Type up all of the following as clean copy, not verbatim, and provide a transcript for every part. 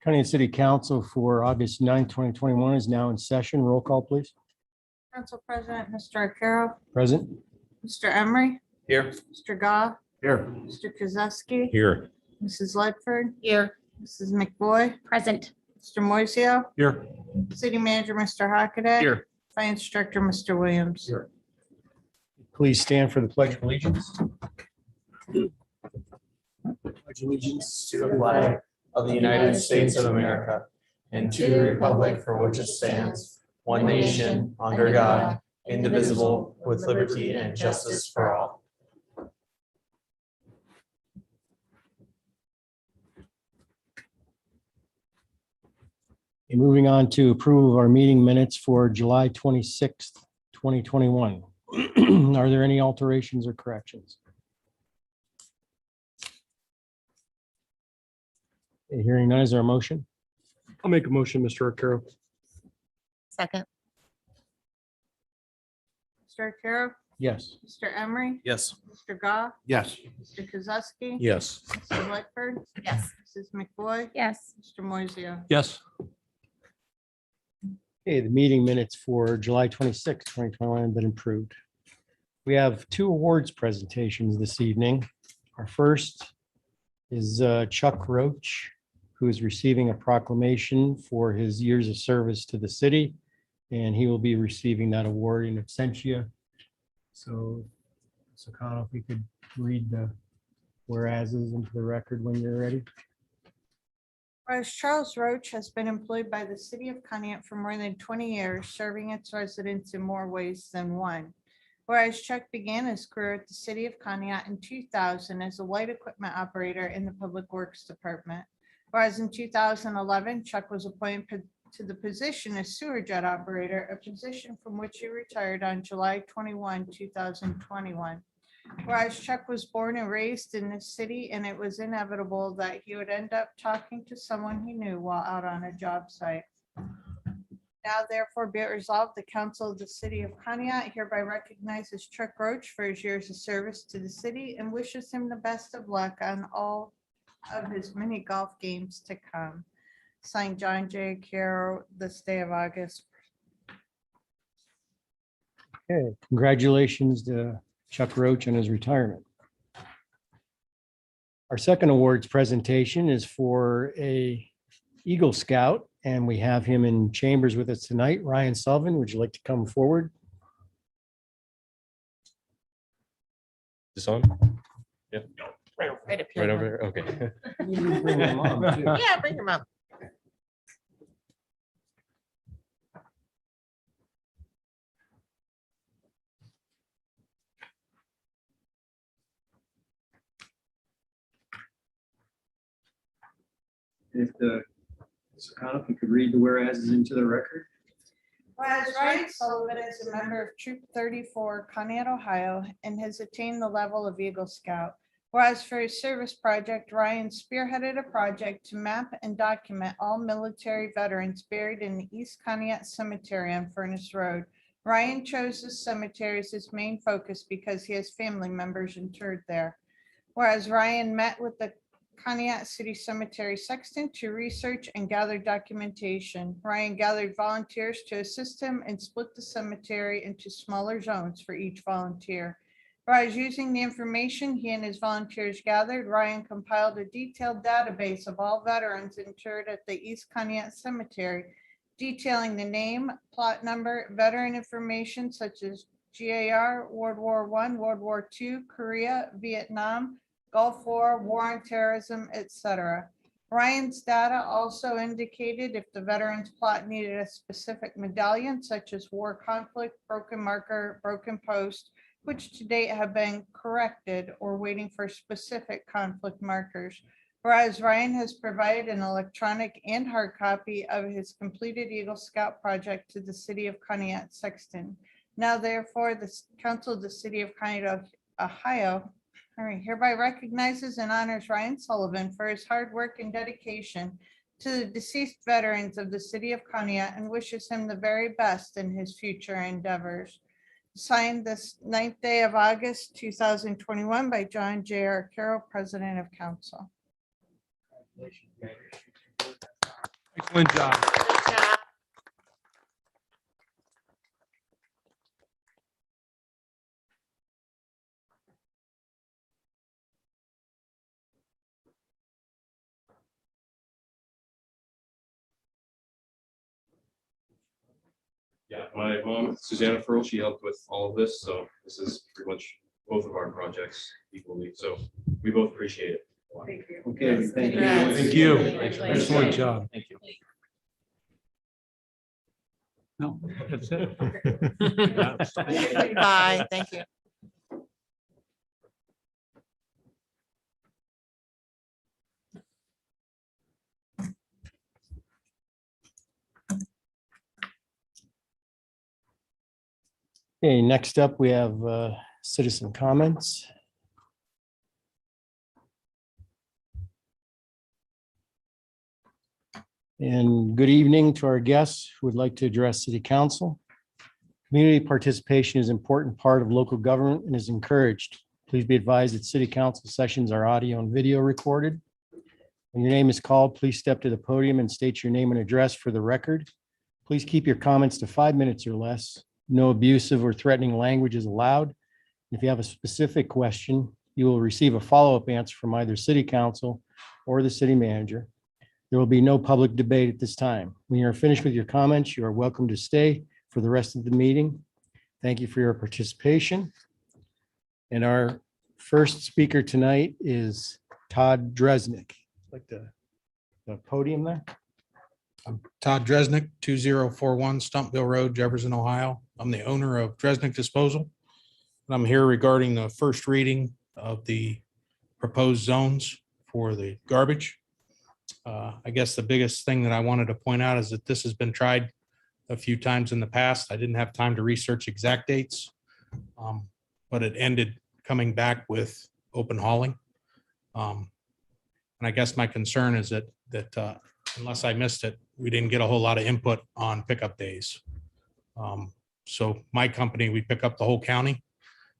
Conneaut City Council for August 9, 2021 is now in session. Roll call, please. Council President, Mr. Arcaro, Present. Mr. Emery, Here. Mr. Goff, Here. Mr. Kozowski, Here. Mrs. Ledford. Here. Mrs. McBoy, Present. Mr. Moiseo, Here. City Manager, Mr. Hockaday. Here. Finance Director, Mr. Williams. Here. Please stand for the Pledge of Allegiance. Pledge allegiance To the flag of the United States of America and to the republic for which it stands, one nation, under God, indivisible, with liberty and justice for all. Okay, moving on to approval of our meeting minutes for July 26th, 2021. Are there any alterations or corrections? Okay, hearing none, is there a motion? I'll make a motion, Mr. Arcaro. Second. Mr. Arcaro, Yes. Mr. Emery, Yes. Mr. Goff, Yes. Mr. Kozowski. Yes. Mrs. Ledford, Yes. Mrs. McBoy, Yes. Mr. Moiseo. Yes. Okay, the meeting minutes for July 26th, 2021 have been approved. We have two awards presentations this evening. Our first is Chuck Roach, who is receiving a proclamation for his years of service to the city, and he will be receiving that award in absentia. So, Connell, if we could read the whereases into the record when you're ready. Whereas Charles Roach has been employed by the city of Conneaut for more than 20 years, serving its residents in more ways than one. Whereas Chuck began his career at the city of Conneaut in 2000 as a light equipment operator in the Public Works Department. Whereas in 2011, Chuck was appointed to the position as sewer jet operator, a position from which he retired on July 21, 2021. Whereas Chuck was born and raised in this city, and it was inevitable that he would end up talking to someone he knew while out on a job site. Now therefore be it resolved, the council of the city of Conneaut hereby recognizes Chuck Roach for his years of service to the city and wishes him the best of luck on all of his many golf games to come. Signed, John J. Carroll, this day of August. Okay, congratulations to Chuck Roach on his retirement. Our second awards presentation is for a Eagle Scout, and we have him in chambers with us tonight. Ryan Sullivan, would you like to come forward? This on? Yeah, Right up right here. over here. Okay. Yeah, bring him up. If Connell, if you could read the whereases into the record. Whereas Ryan Sullivan is a member of Troop 34, Conneaut, Ohio, and has attained the level of Eagle Scout. Whereas for his service project, Ryan spearheaded a project to map and document all military veterans buried in the East Conneaut Cemetery on Furnace Road. Ryan chose this cemetery as his main focus because he has family members interred there. Whereas Ryan met with the Conneaut City Cemetery sexton to research and gather documentation. Ryan gathered volunteers to assist him and split the cemetery into smaller zones for each volunteer. Whereas using the information he and his volunteers gathered, Ryan compiled a detailed database of all veterans interred at the East Conneaut Cemetery, detailing the name, plot number, veteran information such as GAR, World War I, World War II, Korea, Vietnam, Gulf War, War on Terrorism, etc. Ryan's data also indicated if the veteran's plot needed a specific medallion such as war conflict, broken marker, broken post, which to date have been corrected or waiting for specific conflict markers. Whereas Ryan has provided an electronic and hard copy of his completed Eagle Scout project to the city of Conneaut sexton. Now therefore, the council of the city of Conneaut, Ohio, hereby recognizes and honors Ryan Sullivan for his hard work and dedication to the deceased veterans of the city of Conneaut and wishes him the very best in his future endeavors. Signed this 9th day of August, 2021 by John J. Arcaro, President of Council. Excellent job. Good job. Yeah, my mom, Susanna Furl, she helped with all of this, so this is pretty much both of our projects equally, so we both appreciate it. Okay, thank you. Congrats. Thank you. Congratulations. Excellent job. Thank you. No, that's it. Bye, thank you. Okay, next up, we have citizen comments. And good evening to our guests who would like to address city council. Community participation is an important part of local government and is encouraged. Please be advised that city council sessions are audio and video recorded. When your name is called, please step to the podium and state your name and address for the record. Please keep your comments to 5 minutes or less. No abusive or threatening language is allowed. If you have a specific question, you will receive a follow-up answer from either city council or the city manager. There will be no public debate at this time. When you're finished with your comments, you are welcome to stay for the rest of the meeting. Thank you for your participation. And our first speaker tonight is Todd Dresnick. Like the podium there. Todd Dresnick, 2041 Stumpville Road, Jefferson, Ohio. I'm the owner of Dresnick Disposal. And I'm here regarding the first reading of the proposed zones for the garbage. I guess the biggest thing that I wanted to point out is that this has been tried a few times in the past. I didn't have time to research exact dates, but it ended coming back with open hauling. And I guess my concern is that unless I missed it, we didn't get a whole lot of input on pickup days. So my company, we pick up the whole county.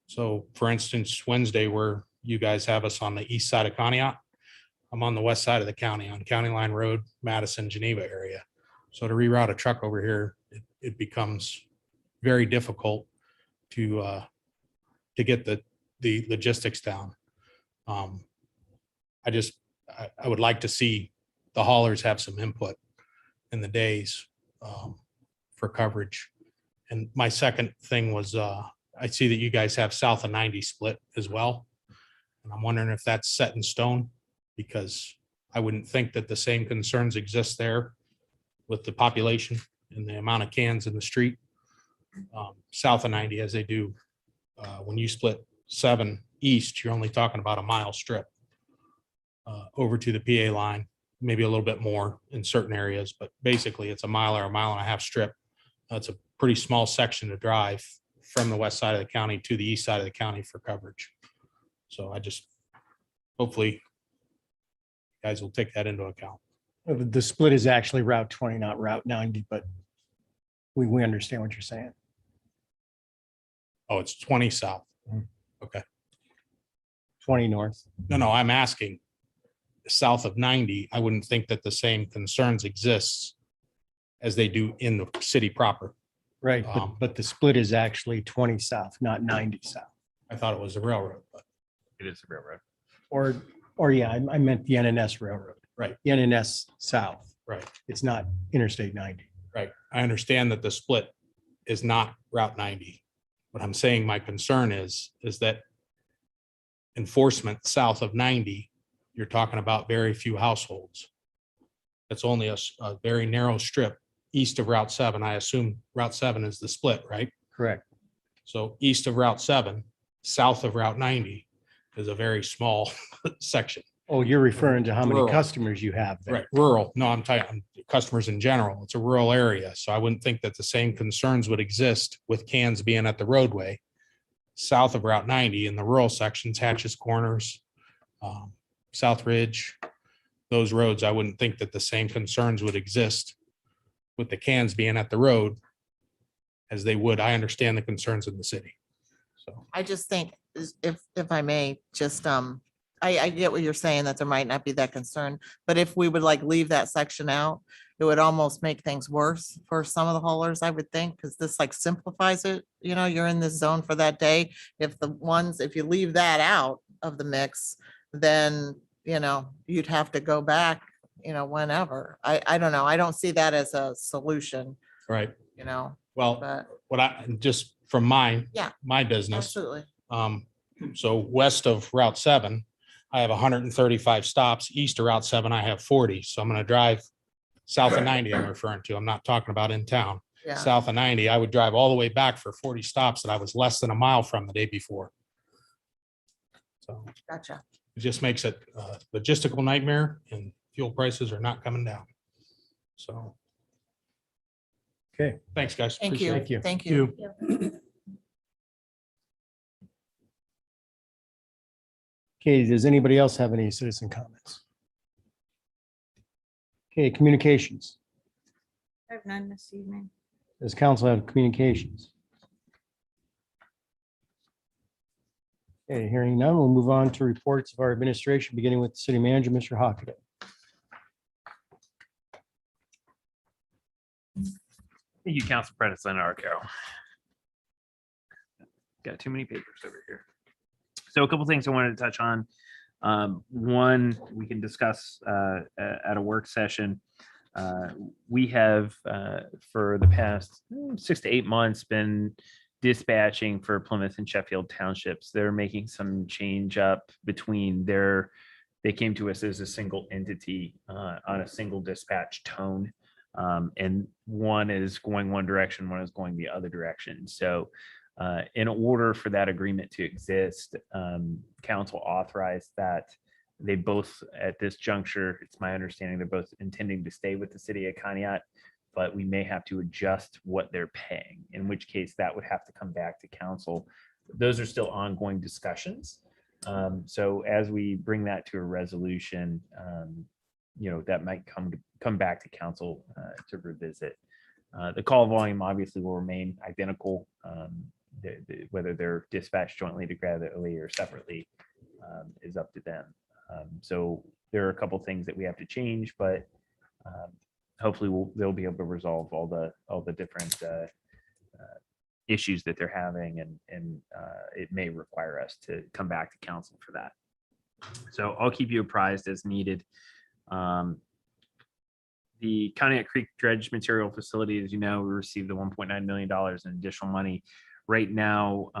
So for instance, Wednesday, where you guys have us on the east side of Conneaut, I'm on the west side of the county on County Line Road, Madison, Geneva area. So to reroute a truck over here, it becomes very difficult to get the logistics down. I would like to see the haulers have some input in the days for coverage. And my second thing was, I see that you guys have south of 90 split as well. And I'm wondering if that's set in stone, because I wouldn't think that the same concerns exist there with the population and the amount of cans in the street south of 90 as they do. When you split 7 east, you're only talking about a mile strip over to the PA line, maybe a little bit more in certain areas, but basically it's a mile or a mile and a half strip. It's a pretty small section to drive from the west side of the county to the east side of the county for coverage. So I just, hopefully you guys will take that into account. The split is actually Route 20, not Route 90, but we understand what you're saying. Oh, it's 20 south. 20 north. No, I'm asking south of 90, I wouldn't think that the same concerns exists as they do in the city proper. Right, but the split is actually 20 south, not 90 south. I thought it was a railroad, but It is a railroad. Or yeah, I meant the NNS Railroad. Right. The NNS South. right, It's not Interstate 90. right. I understand that the split is not Route 90. What I'm saying, my concern is that enforcement south of 90, you're talking about very few households. It's only a very narrow strip east of Route 7. I assume Route 7 is the split, right? Correct. So east of Route 7, south of Route 90 is a very small section. Oh, you're referring to how many Rural. customers you have there. Right, rural. No, I'm talking customers in general. It's a rural area. So I wouldn't think that the same concerns would exist with cans being at the roadway south of Route 90 in the rural sections, Hatches Corners, South Ridge, those roads. I wouldn't think that the same concerns would exist with the cans being at the road as they would. I understand the concerns in the city. So, I just think if I may, just, I get what you're saying, that there might not be that concern, but if we would like leave that section out, it would almost make things worse for some of the haulers, I would think, because this like simplifies it. You know, you're in this zone for that day. If you leave that out of the mix, then, you know, you'd have to go back, you know, whenever. I don't know. I don't see that as a solution, Right. you know, Well, but what just from my Yeah. business, absolutely. so west of Route 7, I have 135 stops. East of Route 7, I have 40. So I'm going to drive south of 90 I'm referring to. I'm not talking about in town. Yeah. South of 90, I would drive all the way back for 40 stops that I was less than a mile from the day before. So Gotcha. it just makes it a logistical nightmare, and fuel prices are not coming down. So. Okay. Thanks, guys. Thank Appreciate you. it. Thank Thank you. Okay, does anybody else have any citizen comments? Okay, communications. I have none this evening. Does council have communications? Okay, hearing none, we'll move on to reports of our administration, beginning with the city manager, Mr. Hockaday. Thank you, Council President Arcaro. Got too many papers over here. So a couple things I wanted to touch on. One, we can discuss at a work session. We have for the past 6 to 8 months been dispatching for Plymouth and Sheffield townships. They're making some change up between they came to us as a single entity on a single dispatch tone. And one is going one direction, one is going the other direction. So in order for that agreement to exist, council authorized that they both, at this juncture, it's my understanding, they're both intending to stay with the city of Conneaut, but we may have to adjust what they're paying, in which case that would have to come back to council. Those are still ongoing discussions. So as we bring that to a resolution, you know, that might come back to council to revisit. The call volume obviously will remain identical, whether they're dispatched jointly together or separately is up to them. So there are a couple things that we have to change, but hopefully they'll be able to resolve all the different issues that they're having, and it may require us to come back to council for that. So I'll keep you apprised as needed. The Conneaut Creek Dredge Material Facility, as you know, we received the $1.9 million in additional money. Right now,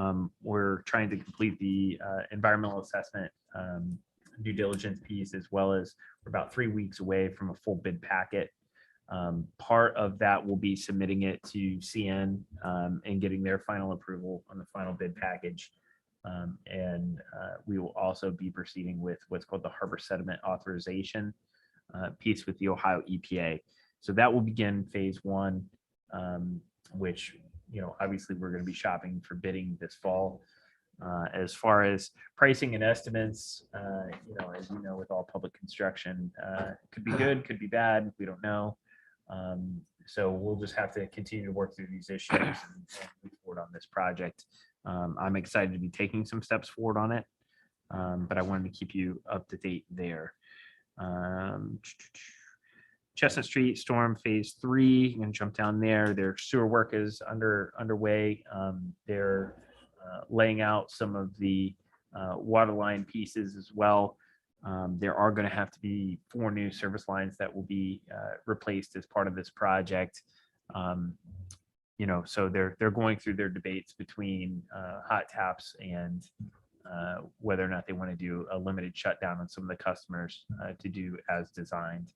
we're trying to complete the environmental assessment due diligence piece, as well as we're about 3 weeks away from a full bid packet. Part of that will be submitting it to CN and getting their final approval on the final bid package. And we will also be proceeding with what's called the harbor sediment authorization piece with the Ohio EPA. So that will begin phase 1, which, you know, obviously we're going to be shopping for bidding this fall. As far as pricing and estimates, you know, as you know, with all public construction, could be good, could be bad, we don't know. So we'll just have to continue to work through these issues and move forward on this project. I'm excited to be taking some steps forward on it, but I wanted to keep you up to date there. Chestnut Street Storm Phase 3, I'm going to jump down there. Their sewer work is underway. They're laying out some of the water line pieces as well. There are going to have to be 4 new service lines that will be replaced as part of this project. You know, so they're going through their debates between hot taps and whether or not they want to do a limited shutdown on some of the customers to do as designed.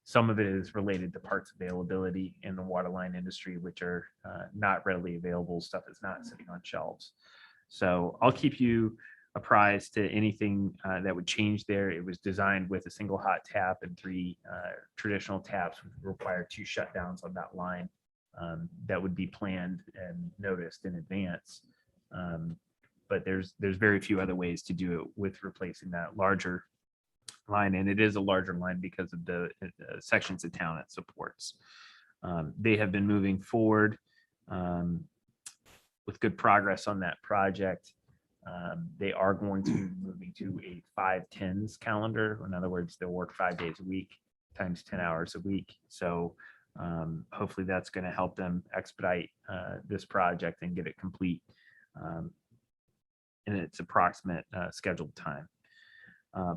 Some of it is related to parts availability in the water line industry, which are not readily available. Stuff is not sitting on shelves. So I'll keep you apprised to anything that would change there. It was designed with a single hot tap and 3 traditional taps, which would require 2 shutdowns on that line that would be planned and noticed in advance. But there's very few other ways to do it with replacing that larger line, and it is a larger line because of the sections of town it supports. They have been moving forward with good progress on that project. They are going to be moving to a 5/10s calendar. In other words, they'll work 5 days a week times 10 hours a week. So hopefully that's going to help them expedite this project and get it complete in its approximate scheduled time.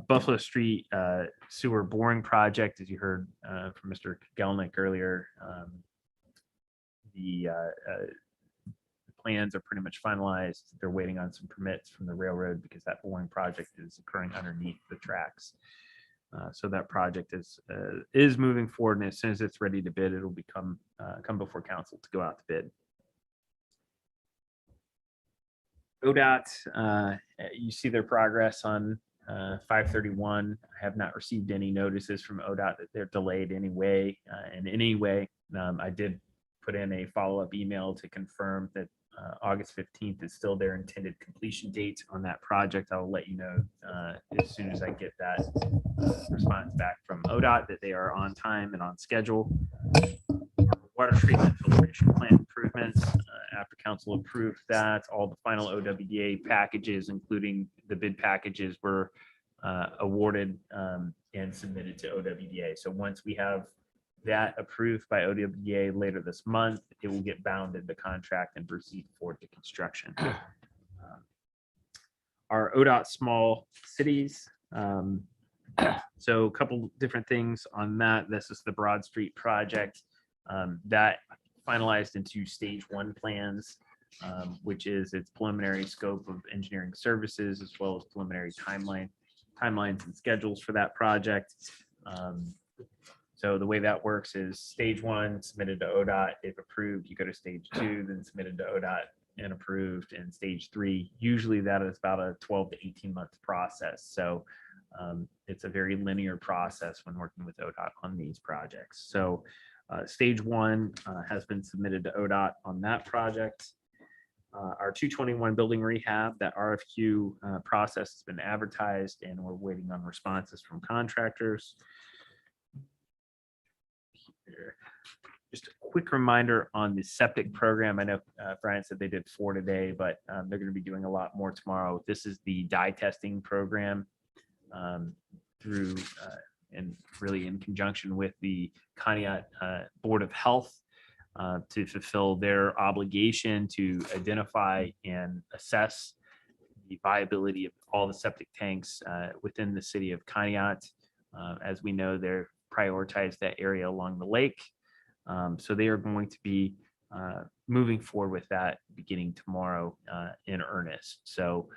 Buffalo Street sewer boring project, as you heard from Mr. Gelnick earlier, the plans are pretty much finalized. They're waiting on some permits from the railroad because that boring project is occurring underneath the tracks. So that project is moving forward, and as soon as it's ready to bid, it'll come before council to go out to bid. ODOT, you see their progress on 531. I have not received any notices from ODOT that they're delayed in any way. I did put in a follow-up email to confirm that August 15th is still their intended completion date on that project. I'll let you know as soon as I get that response back from ODOT that they are on time and on schedule. Water treatment filtration plant improvements, after council approved that, all the final OWDA packages, including the bid packages, were awarded and submitted to OWDA. So once we have that approved by OWDA later this month, it will get bound in the contract and proceed forward to construction. Our ODOT small cities. So a couple different things on that. This is the Broad Street project that finalized into stage 1 plans, which is its preliminary scope of engineering services, as well as preliminary timelines and schedules for that project. So the way that works is stage 1 submitted to ODOT, if approved, you go to stage 2, then submitted to ODOT and approved, and stage 3, usually that is about a 12 to 18 month process. So it's a very linear process when working with ODOT on these projects. So stage 1 has been submitted to ODOT on that project. Our 221 building rehab, that RFQ process has been advertised, and we're waiting on responses from contractors. Just a quick reminder on the septic program. I know Brian said they did 4 today, but they're going to be doing a lot more tomorrow. This is the dye testing program through and really in conjunction with the Conneaut Board of Health to fulfill their obligation to identify and assess the viability of all the septic tanks within the city of Conneaut. As we know, they're prioritized that area along the lake. So they are going to be moving forward with that beginning tomorrow in earnest. So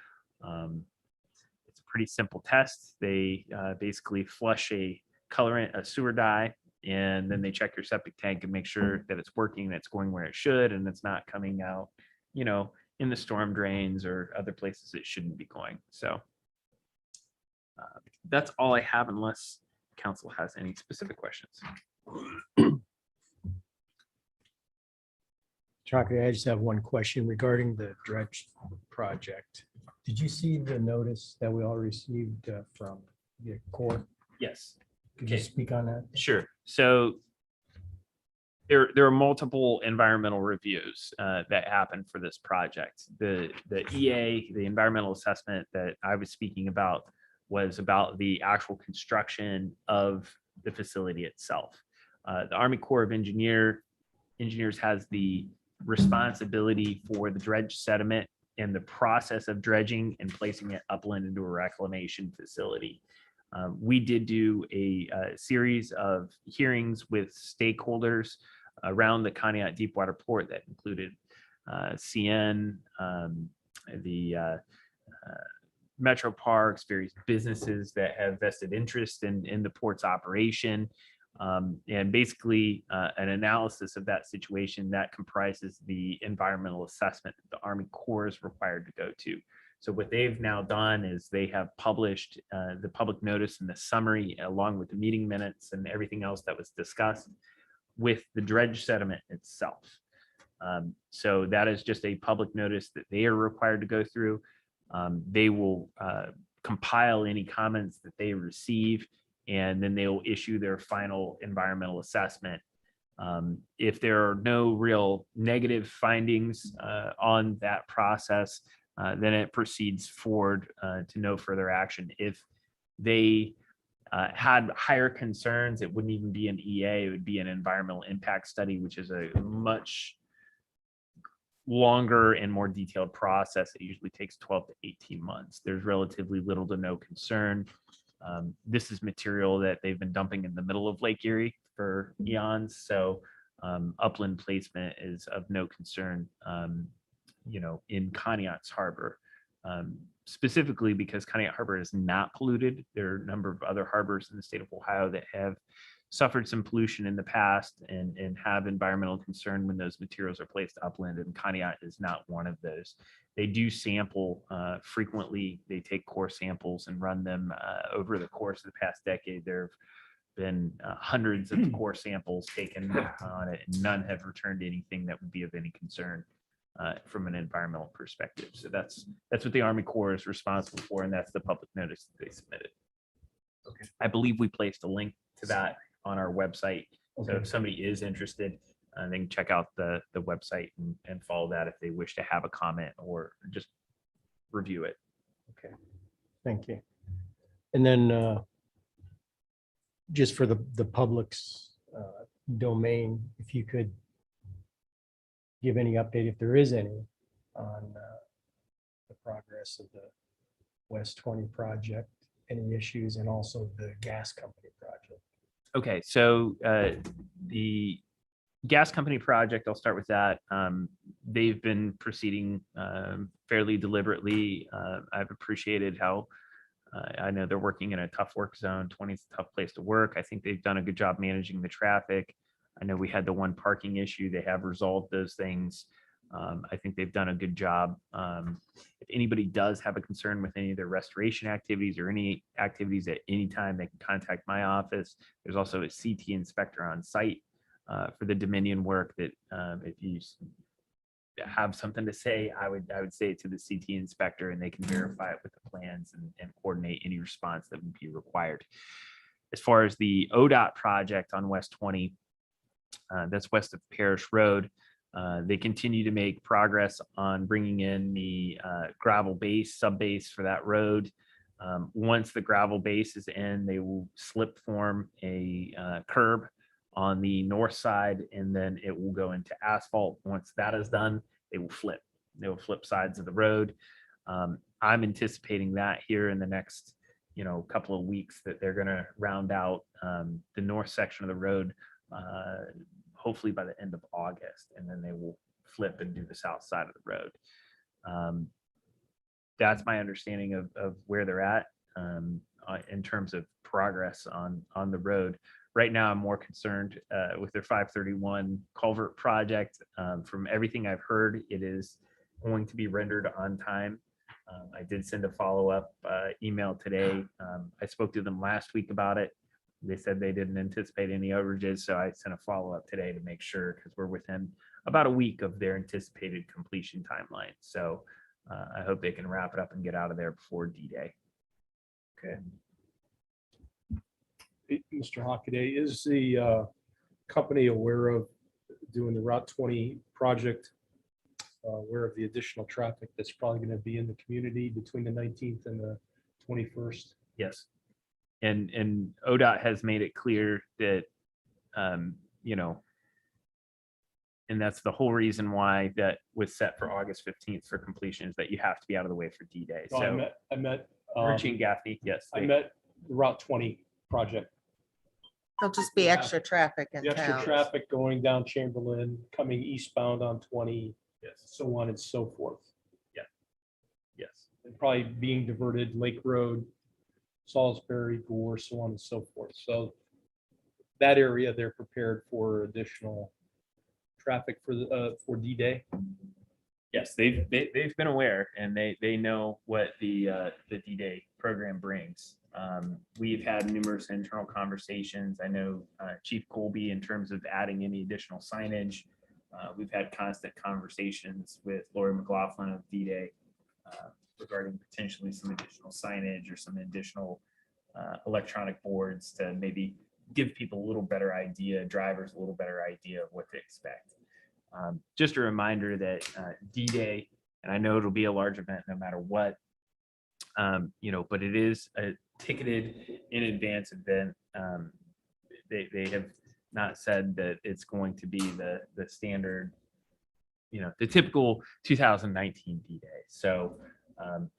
it's a pretty simple test. They basically flush a colorant, a sewer dye, and then they check your septic tank and make sure that it's working, that's going where it should, and it's not coming out, in the storm drains or other places it shouldn't be going. So that's all I have, unless council has any specific questions. Chakra, I just have one question regarding the dredge project. Did you see the notice that we all received from the Corps? Yes. Could you Okay. speak on that? Sure. So there are multiple environmental reviews that happen for this project. The EA, the environmental assessment that I was speaking about, was about the actual construction of the facility itself. The Army Corps of Engineers has the responsibility for the dredge sediment and the process of dredging and placing it upland into a reclamation facility. We did do a series of hearings with stakeholders around the Conneaut Deepwater Port that included CN, the Metro Parks, various businesses that have vested interest in the port's operation, and basically an analysis of that situation that comprises the environmental assessment that the Army Corps is required to go to. So what they've now done is they have published the public notice and the summary, along with the meeting minutes and everything else that was discussed, with the dredge sediment itself. So that is just a public notice that they are required to go through. They will compile any comments that they receive, and then they will issue their final environmental assessment. If there are no real negative findings on that process, then it proceeds forward to no further action. If they had higher concerns, it wouldn't even be an EA, it would be an environmental impact study, which is a much longer and more detailed process. It usually takes 12 to 18 months. There's relatively little to no concern. This is material that they've been dumping in the middle of Lake Erie for eons, so upland placement is of no concern, in Conneaut's Harbor. Specifically because Conneaut Harbor is not polluted. There are a number of other harbors in the state of Ohio that have suffered some pollution in the past and have environmental concern when those materials are placed upland, and Conneaut is not one of those. They do sample frequently. They take core samples and run them over the course of the past decade. There have been hundreds of core samples taken on it, and none have returned anything that would be of any concern from an environmental perspective. So that's what the Army Corps is responsible for, and that's the public notice that they submitted. Okay. I believe we placed a link to that on our website. So if somebody is interested, they can check out the website and follow that if they wish to have a comment or just review it. Okay, thank you. And then just for the public's domain, if you could give any update, if there is any, on the progress of the West 20 project, any issues, and also the gas company project. Okay, so the gas company project, I'll start with that. They've been proceeding fairly deliberately. I've appreciated how I know they're working in a tough work zone. 20 is a tough place to work. I think they've done a good job managing the traffic. I know we had the one parking issue. They have resolved those things. I think they've done a good job. If anybody does have a concern with any of their restoration activities or any activities at any time, they can contact my office. There's also a CT inspector on site for the Dominion work that if you have something to say, I would say it to the CT inspector, and they can verify it with the plans and coordinate any response that would be required. As far as the ODOT project on West 20, that's west of Parish Road. They continue to make progress on bringing in the gravel base, sub base for that road. Once the gravel base is in, they will slip form a curb on the north side, and then it will go into asphalt. Once that is done, they will flip. They will flip sides of the road. I'm anticipating that here in the next, couple of weeks, that they're going to round out the north section of the road, hopefully by the end of August, and then they will flip and do the south side of the road. That's my understanding of where they're at in terms of progress on the road. Right now, I'm more concerned with their 531 culvert project. From everything I've heard, it is going to be rendered on time. I did send a follow-up email today. I spoke to them last week about it. They said they didn't anticipate any overages, so I sent a follow-up today to make sure, because we're within about a week of their anticipated completion timeline. So I hope they can wrap it up and get out of there before D-Day. Okay. Mr. Hockaday, is the company aware of doing the Route 20 project? Aware of the additional traffic that's probably going to be in the community between the 19th and the 21st? Yes. And ODOT has made it clear that, and that's the whole reason why that was set for August 15th for completion, is that you have to be out of the way for D-Day. No, So I met Richie and Gaffney, yes. I met the Route 20 project. There'll just be extra traffic in The extra town. traffic going down Chamberlain, coming eastbound on 20, Yes. so on and so forth. Yes. And probably being diverted Lake Road, Salisbury, Gore, so on and so forth. So that area, they're prepared for additional traffic for D-Day. Yes, they've been aware, and they know what the D-Day program brings. We've had numerous internal conversations. I know Chief Colby, in terms of adding any additional signage. We've had constant conversations with Lori McLaughlin of D-Day regarding potentially some additional signage or some additional electronic boards to maybe give people a little better idea, drivers a little better idea of what to expect. Just a reminder that D-Day And I know it'll be a large event no matter what. But it is a ticketed in advance event. They have not said that it's going to be the standard, the typical 2019 D-Day. So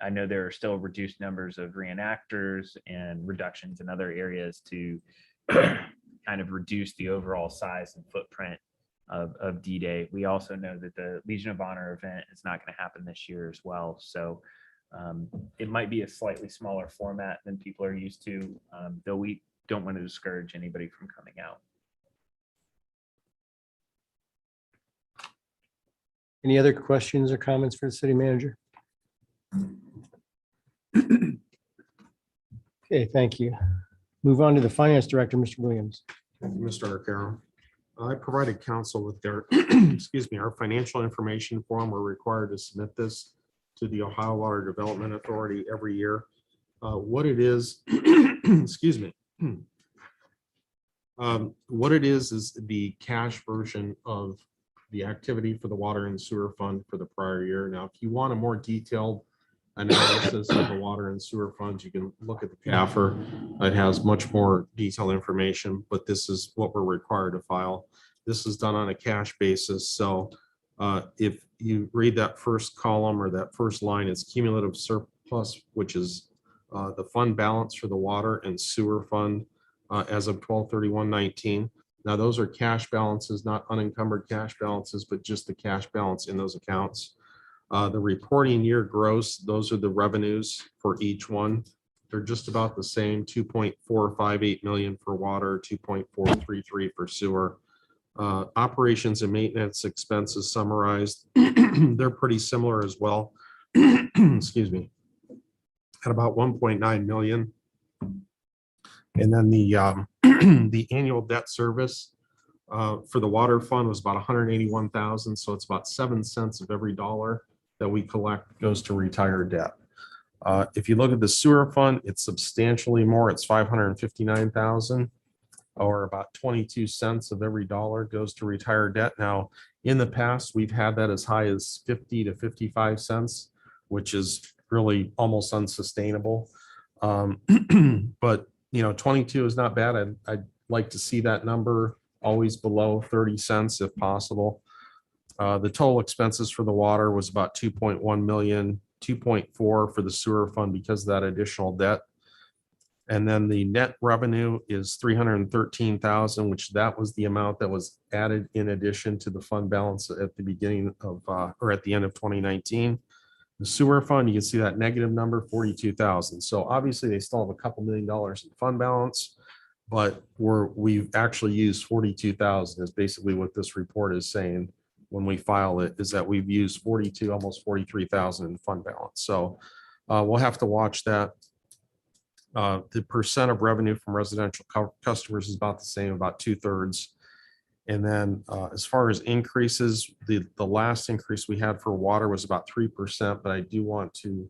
I know there are still reduced numbers of reenactors and reductions in other areas to kind of reduce the overall size and footprint of D-Day. We also know that the Legion of Honor event is not going to happen this year as well. So it might be a slightly smaller format than people are used to, though we don't want to discourage anybody from coming out. Any other questions or comments for the city manager? Okay, thank you. Move on to the finance director, Mr. Williams. Mr. Arcaro. I provided council with their, excuse me, our financial information form. We're required to submit this to the Ohio Water Development Authority every year. What it is, excuse me. What it is the cash version of the activity for the water and sewer fund for the prior year. Now, if you want a more detailed analysis of the water and sewer funds, you can look at the CAFR. It has much more detailed information, but this is what we're required to file. This is done on a cash basis. So if you read that first column or that first line, it's cumulative surplus, which is the fund balance for the water and sewer fund as of 12/31/19. Now, those are cash balances, not unencumbered cash balances, but just the cash balance in those accounts. The reporting year gross, those are the revenues for each one. They're just about the same, 2.458 million for water, 2.433 for sewer. Operations and maintenance expenses summarized, they're pretty similar as well. Excuse me. At about 1.9 million. And then the the annual debt service for the water fund was about 181,000. So it's about 7 cents of every dollar that we collect goes to retired debt. If you look at the sewer fund, it's substantially more. It's 559,000, or about 22 cents of every dollar goes to retired debt. Now, in the past, we've had that as high as 50 to 55 cents, which is really almost unsustainable. But 22 is not bad. I'd like to see that number always below 30 cents if possible. The total expenses for the water was about 2.1 million, 2.4 for the sewer fund because of that additional debt. And then the net revenue is 313,000, which that was the amount that was added in addition to the fund balance at the beginning of, or at the end of 2019. The sewer fund, you can see that negative number, 42,000. So obviously they still have a couple $1 million in fund balance, but we've actually used 42,000 is basically what this report is saying when we file it, is that we've used 42, almost 43,000 in fund balance. So we'll have to watch that. The percent of revenue from residential customers is about the same, about 2/3. And then as far as increases, the last increase we had for water was about 3%, but I do want to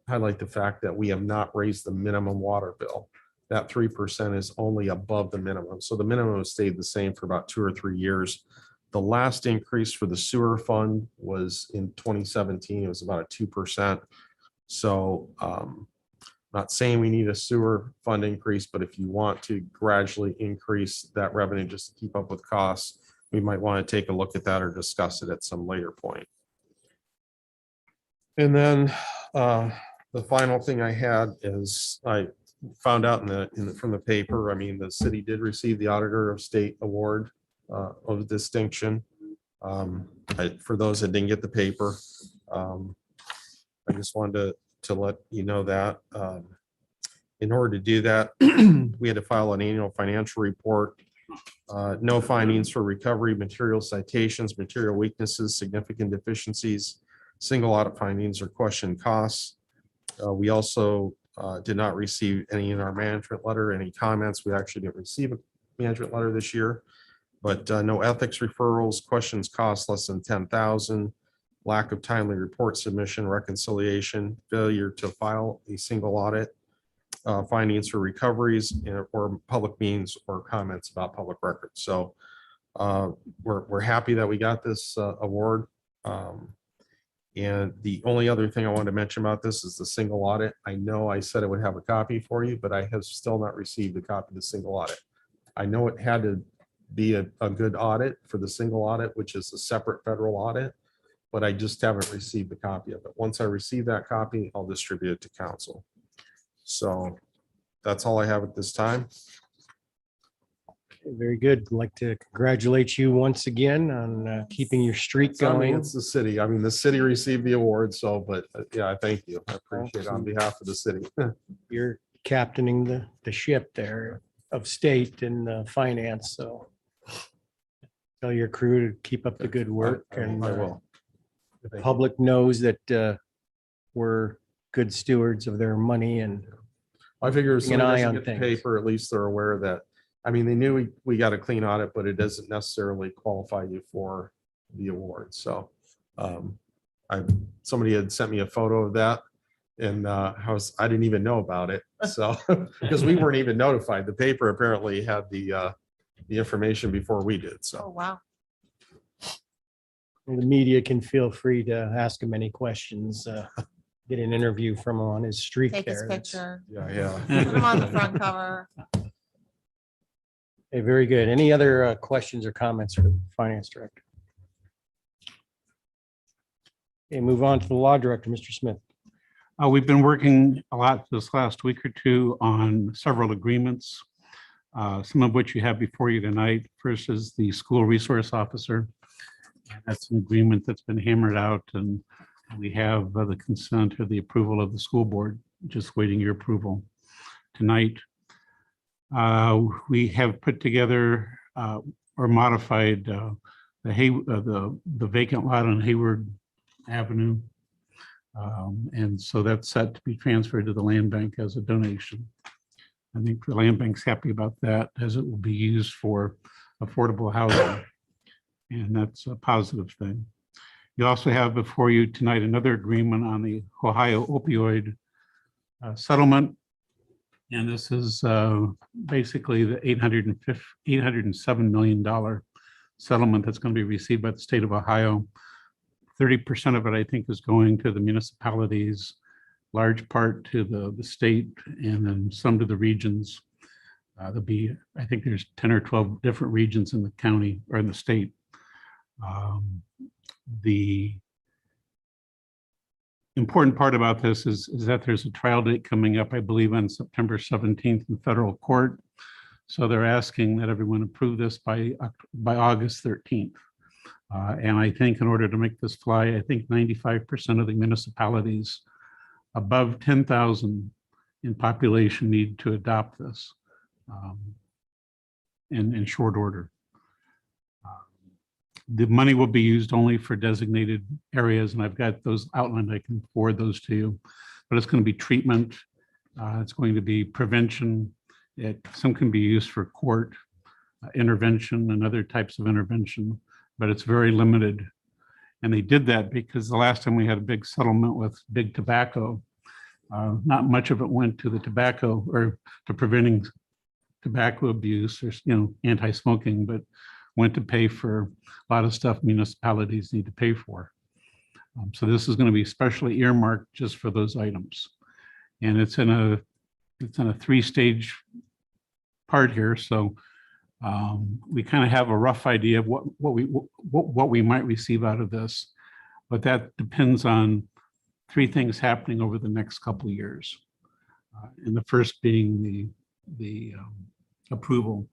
highlight the fact that we have not raised the minimum water bill. That 3% is only above the minimum. So the minimum has stayed the same for about 2 or 3 years. The last increase for the sewer fund was in 2017. It was about a 2%. So not saying we need a sewer fund increase, but if you want to gradually increase that revenue just to keep up with costs, we might want to take a look at that or discuss it at some later point. And then the final thing I had is I found out from the paper, I mean, the city did receive the Auditor of State Award of distinction. For those that didn't get the paper, I just wanted to let you know that. In order to do that, we had to file an annual financial report. No findings for recovery, material citations, material weaknesses, significant deficiencies, single audit findings, or question costs. We also did not receive any in our management letter, any comments. We actually didn't receive a management letter this year, but no ethics referrals, questions cost less than 10,000, lack of timely report submission, reconciliation, failure to file a single audit, findings for recoveries, or public meetings or comments about public records. So we're happy that we got this award. And the only other thing I wanted to mention about this is the single audit. I know I said I would have a copy for you, but I have still not received a copy of the single audit. I know it had to be a good audit for the single audit, which is a separate federal audit, but I just haven't received a copy of it. Once I receive that copy, I'll distribute it to council. So that's all I have at this time. Very good. I'd like to congratulate you once again on keeping your streak I mean, going. it's the city. I mean, the city received the award, so, but yeah, I thank you. I appreciate it on behalf of the city. You're captaining the ship there of state and finance, so tell your crew to keep up the good work, and I will. the public knows that we're good stewards of their money, and I figure if Keeping an somebody eye doesn't on get the things. paper, at least they're aware that, I mean, they knew we got a clean audit, but it doesn't necessarily qualify you for the award. So somebody had sent me a photo of that, and I didn't even know about it. So, because we weren't even notified. The paper apparently had the information before we did. Oh, So wow. the media can feel free to ask him any questions. Get an interview from him on his streak Take his there. That's- picture, yeah. put him on the front cover. Hey, very good. Any other questions or comments for the finance director? Okay, move on to the law director, Mr. Smith. We've been working a lot this last week or two on several agreements, some of which you have before you tonight. First is the school resource officer. That's an agreement that's been hammered out, and we have the consent or the approval of the school board, just waiting your approval tonight. We have put together or modified the vacant lot on Hayward Avenue. And so that's set to be transferred to the land bank as a donation. I think the land bank's happy about that, as it will be used for affordable housing. And that's a positive thing. You also have before you tonight another agreement on the Ohio opioid settlement. And this is basically the $807 million settlement that's going to be received by the state of Ohio. 30% of it, I think, is going to the municipalities, large part to the state, and then some to the regions. There'll be, I think there's 10 or 12 different regions in the county or in the state. The important part about this is that there's a trial date coming up, I believe, on September 17th in federal court. So they're asking that everyone approve this by August 13th. And I think in order to make this fly, I think 95% of the municipalities above 10,000 in population need to adopt this in short order. The money will be used only for designated areas, and I've got those outlined. I can forward those to you. But it's going to be treatment. It's going to be prevention. Some can be used for court intervention and other types of intervention, but it's very limited. And they did that because the last time we had a big settlement with big tobacco, not much of it went to the tobacco or to preventing tobacco abuse or, anti-smoking, but went to pay for a lot of stuff municipalities need to pay for. So this is going to be specially earmarked just for those items. And it's in a 3-stage part here. So we kind of have a rough idea of what we might receive out of this, but that depends on 3 things happening over the next couple of years. And the first being the approval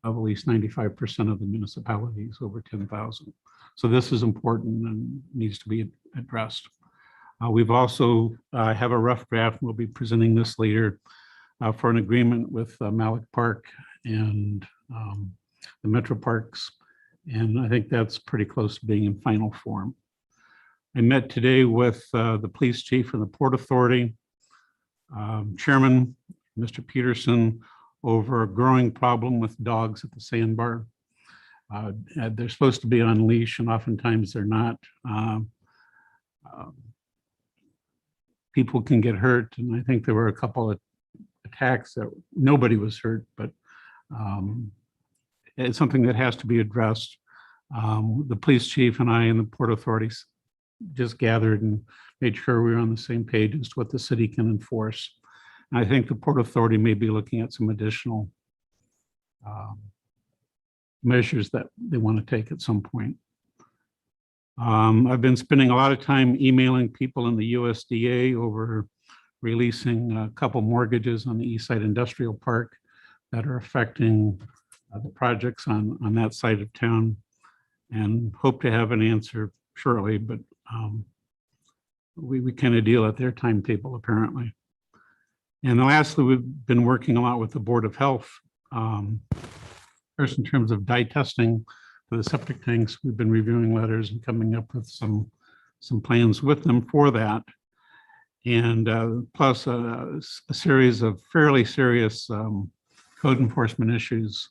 of at least 95% of the municipalities over 10,000. So this is important and needs to be addressed. We've also have a rough draft. We'll be presenting this later for an agreement with Malik Park and the Metro Parks. And I think that's pretty close to being in final form. I met today with the police chief and the Port Authority chairman, Mr. Peterson, over a growing problem with dogs at the sandbar. They're supposed to be on leash, and oftentimes they're not. People can get hurt, and I think there were a couple of attacks that nobody was hurt, but it's something that has to be addressed. The police chief and I and the Port Authorities just gathered and made sure we were on the same page as to what the city can enforce. And I think the Port Authority may be looking at some additional measures that they want to take at some point. I've been spending a lot of time emailing people in the USDA over releasing a couple mortgages on the East Side Industrial Park that are affecting the projects on that side of town, and hope to have an answer shortly, but we kind of deal at their timetable apparently. And lastly, we've been working a lot with the Board of Health. First, in terms of dye testing for the septic tanks, we've been reviewing letters and coming up with some plans with them for that. And plus a series of fairly serious code enforcement issues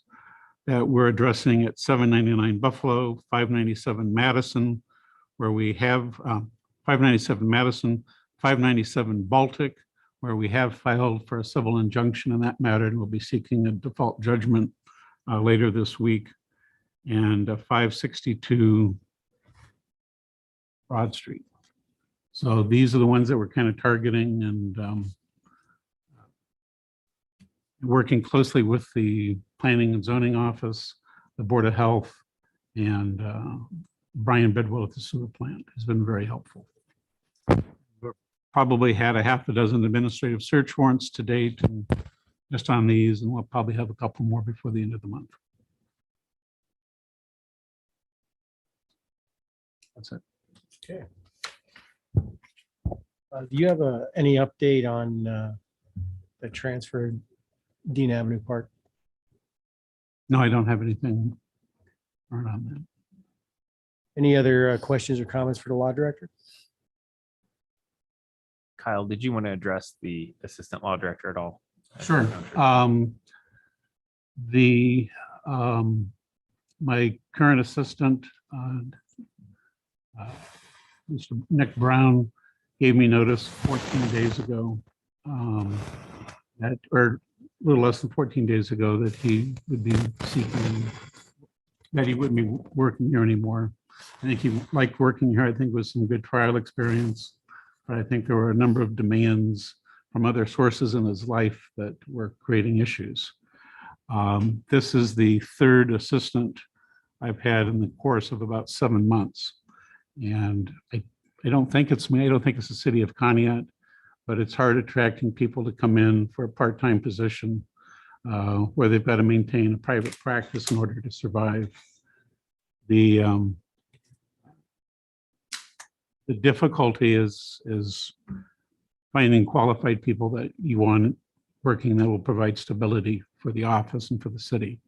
that we're addressing at 799 Buffalo, 597 Madison, where we have 597 Madison, 597 Baltic, where we have filed for a civil injunction in that matter, and we'll be seeking a default judgment later this week, and 562 Broad Street. So these are the ones that we're kind of targeting, and working closely with the Planning and Zoning Office, the Board of Health, and Brian Bedwell at the sewer plant has been very helpful. We've probably had a half a dozen administrative search warrants to date, and just on these, and we'll probably have a couple more before the end of the month. That's it. Okay. Do you have any update on the transfer Dean Avenue Park? No, I don't have anything on that. Any other questions or comments for the law director? Kyle, did you want to address the assistant law director at all? Sure. My current assistant, Mr. Nick Brown, gave me notice 14 days ago, or a little less than 14 days ago, that he would be seeking, that he wouldn't be working here anymore. I think he liked working here. I think it was some good trial experience, but I think there were a number of demands from other sources in his life that were creating issues. This is the third assistant I've had in the course of about 7 months. And I don't think it's me. I don't think it's the city of Conneaut, but it's hard attracting people to come in for a part-time position where they've got to maintain a private practice in order to survive. The difficulty is finding qualified people that you want working that will provide stability for the office and for the city.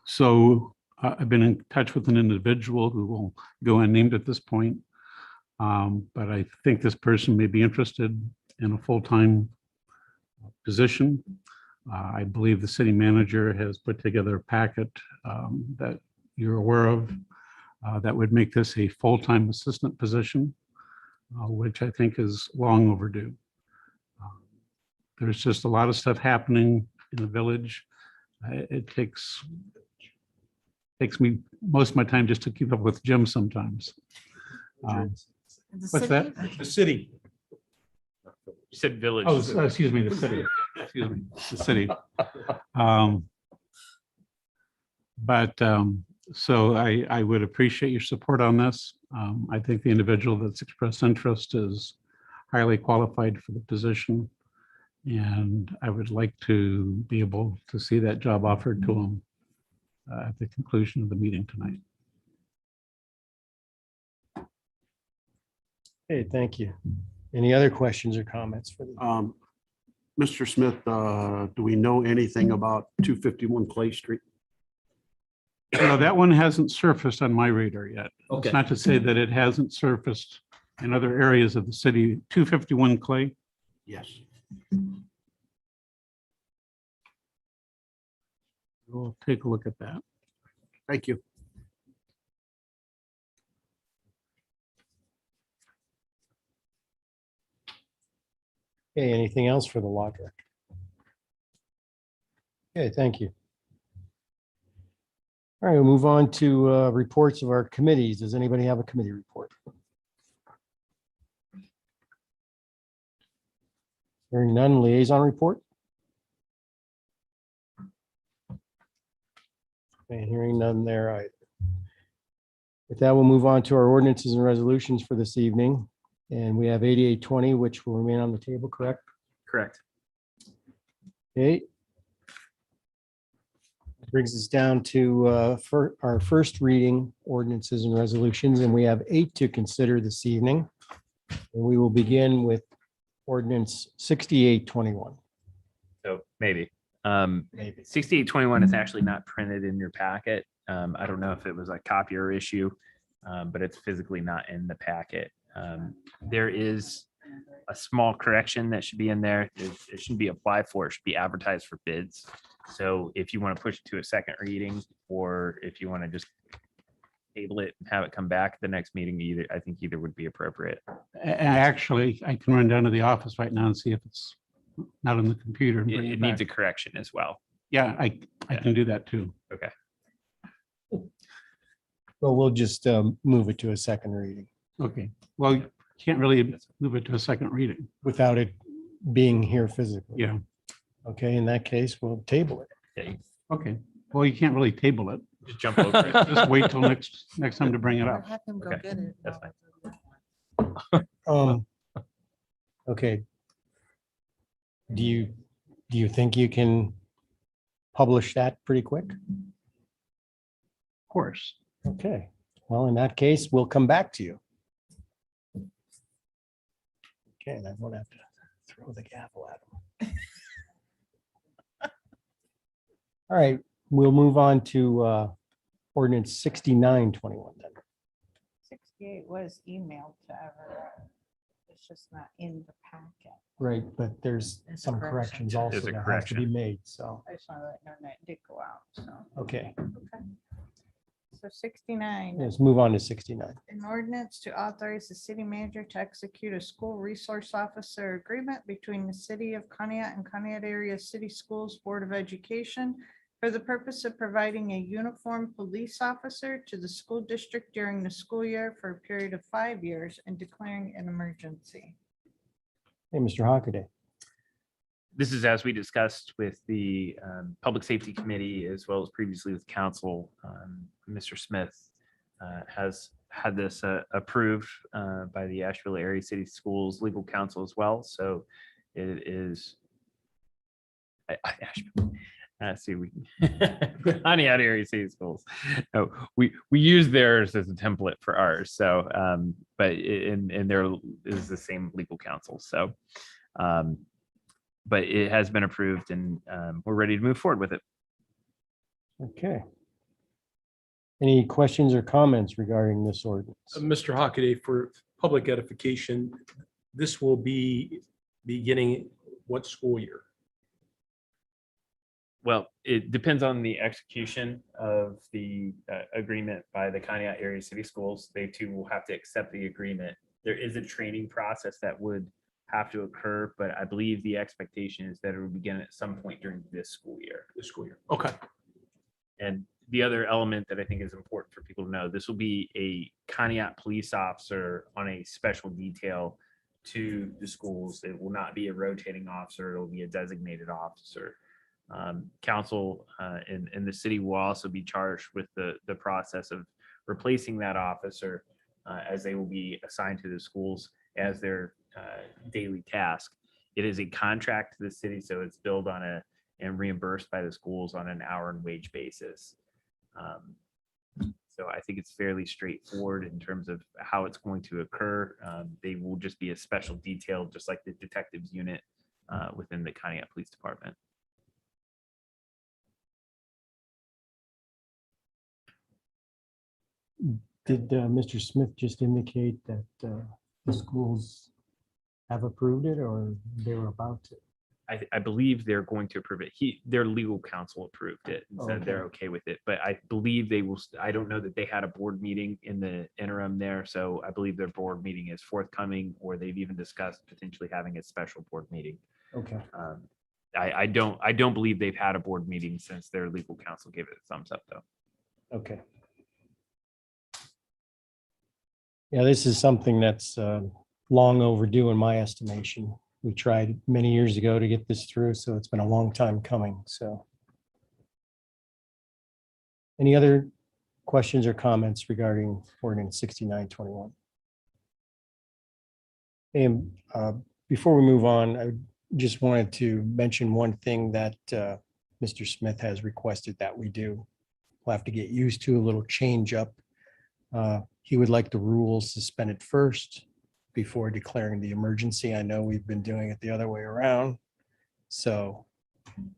So I've been in touch with an individual who will go unnamed at this point, but I think this person may be interested in a full-time position. I believe the city manager has put together a packet that you're aware of that would make this a full-time assistant position, which I think is long overdue. There's just a lot of stuff happening in the village. It takes me most of my time just to keep up with Jim sometimes. What's that? The city. You said village. Oh, excuse me, the city. Excuse me, the city. So I would appreciate your support on this. I think the individual that's expressed interest is highly qualified for the position. And I would like to be able to see that job offered to him at the conclusion of the meeting tonight. Hey, thank you. Any other questions or comments for the? Mr. Smith, do we know anything about 251 Clay Street? No, that one hasn't surfaced on my radar yet. Okay. It's not to say that it hasn't surfaced in other areas of the city. 251 Clay. Yes. We'll take a look at that. Thank you. Okay, anything else for the law director? Okay, thank you. All right, we'll move on to reports of our committees. Does anybody have a committee report? Hearing none, liaison report? And hearing none there either. With that, we'll move on to our ordinances and resolutions for this evening. And we have 8820, which will remain on the table, correct? Correct. Okay. Brings us down to for our first reading ordinances and resolutions, and we have 8 to consider this evening. And we will begin with ordinance 6821. So maybe. Maybe. 6821 is actually not printed in your packet. I don't know if it was a copier issue, but it's physically not in the packet. There is a small correction that should be in there. It shouldn't be applied for. It should be advertised for bids. So if you want to push it to a second reading, or if you want to just table it and have it come back at the next meeting, I think either would be appropriate. Actually, I can run down to the office right now and see if it's not on the computer. and It, bring it it needs a back. correction as well. Yeah, I can do that too. Okay. Well, we'll just move it to a second reading Okay, well, you can't really move it to a second reading. without it being here physically. Yeah, Okay, in that case, we'll table it. Yeah, you okay. Well, you can't really table it. just jump over it. Just wait till next time to bring it Or up. have him go Okay, get it. that's fine. Okay. Do you think you can publish that pretty quick? Of course. Okay, well, in that case, we'll come back to you. Okay, and I won't have to throw the gavel at him. All right, we'll move on to ordinance 6921 then. 68 was emailed to everyone. It's just not in the packet. Right, but there's There's a some correction. corrections There's also a that have to correction. be made, so, I just want to let you know that did go out, so. okay, So 69. let's move on to 69. An ordinance to authorize the city manager to execute a school resource officer agreement between the city of Conneaut and Conneaut Area City Schools Board of Education for the purpose of providing a uniformed police officer to the school district during the school year for a period of 5 years and declaring an emergency. Hey, Mr. Hockaday. This is as we discussed with the Public Safety Committee as well as previously with council. Mr. Smith has had this approved by the Asheville Area City Schools Legal Counsel as well. So it is. See, we Conneaut Area City Schools. No, we use theirs as a template for ours. So, but in there is the same legal counsel. So, but it has been approved and we're ready to move forward with it. Okay. Any questions or comments regarding this ordinance? Mr. Hockaday, for public edification, this will be beginning what school year? Well, it depends on the execution of the agreement by the Conneaut Area City Schools. They too will have to accept the agreement. There is a training process that would have to occur, but I believe the expectation is that it will begin at some point during this school year. This school year. Okay. And the other element that I think is important for people to know, this will be a Conneaut police officer on a special detail to the schools. It will not be a rotating officer. It will be a designated officer. Council in the city will also be charged with the process of replacing that officer as they will be assigned to the schools as their daily task. It is a contract to the city, so it's billed on and reimbursed by the schools on an hour and wage basis. So I think it's fairly straightforward in terms of how it's going to occur. They will just be a special detail, just like the detectives unit within the Conneaut Police Department. Did Mr. Smith just indicate that the schools have approved it or they were about to? I believe they're going to approve it. Their legal counsel approved it and said they're okay with it, but I believe they will. I don't know that they had a board meeting in the interim there, so I believe their board meeting is forthcoming, or they've even discussed potentially having a special board meeting. Okay. I don't believe they've had a board meeting since their legal counsel gave it a thumbs up, though. Okay. Yeah, this is something that's long overdue in my estimation. We tried many years ago to get this through, so it's been a long time coming, so. Any other questions or comments regarding ordinance 6921? And before we move on, I just wanted to mention one thing that Mr. Smith has requested that we do. We'll have to get used to a little change up. He would like the rules suspended first before declaring the emergency. I know we've been doing it the other way around. So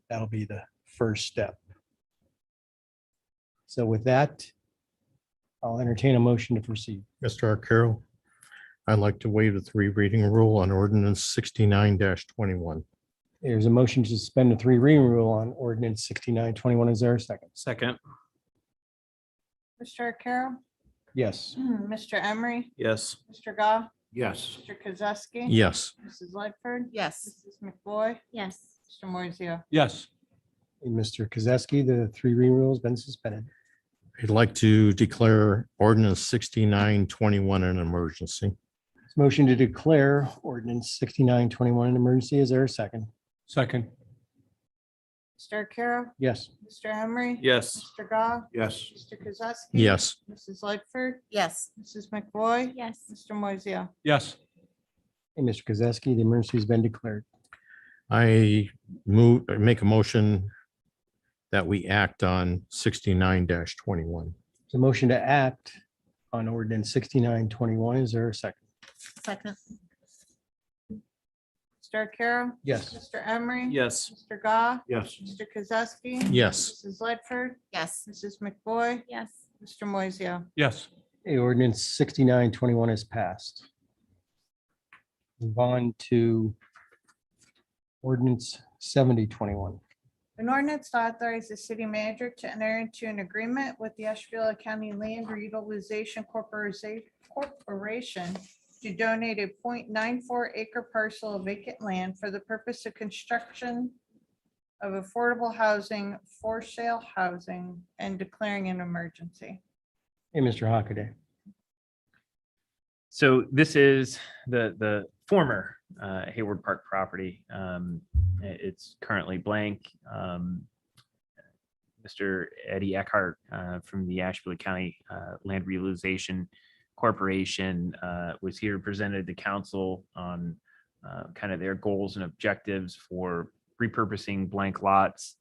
that'll be the first step. So with that, I'll entertain a motion to proceed. Mr. Arcaro, I'd like to waive the 3 reading rule on ordinance 69-21. There's a motion to suspend the 3 reading rule on ordinance 6921. Is there a second? Second. Mr. Arcaro? Yes. Mr. Emery? Yes. Mr. Goff? Yes. Mr. Kozowski? Yes. Mrs. Lightford? Yes. Mrs. McBoy? Yes. Mr. Moiseo? Yes. And Mr. Kozowski, the 3 reading rule has been suspended. I'd like to declare ordinance 6921 an emergency. Motion to declare ordinance 6921 an emergency. Is there a second? Second. Mr. Arcaro? Yes. Mr. Emery? Yes. Mr. Goff? Yes. Mr. Kozowski? Yes. Mrs. Lightford? Yes. Mrs. McBoy? Yes. Mr. Moiseo? Yes. And Mr. Kozowski, the emergency has been declared. I make a motion that we act on 69-21. The motion to act on ordinance 6921. Is there a second? Second. Mr. Arcaro? Yes. Mr. Emery? Yes. Mr. Goff? Yes. Mr. Kozowski? Yes. Mrs. Lightford? Yes. Mrs. McBoy? Yes. Mr. Moiseo? Yes. A ordinance 6921 is passed. Move on to ordinance 7021. An ordinance to authorize the city manager to enter into an agreement with the Ashtabula County Land Reutilization Corporation to donate a 0.94 acre parcel of vacant land for the purpose of construction of affordable housing, for sale housing, and declaring an emergency. Hey, Mr. Hockaday. So this is the former Hayward Park property. It's currently blank. Mr. Eddie Eckhart from the Ashtabula County Land Realization Corporation was here, presented to council on kind of their goals and objectives for repurposing blank lots.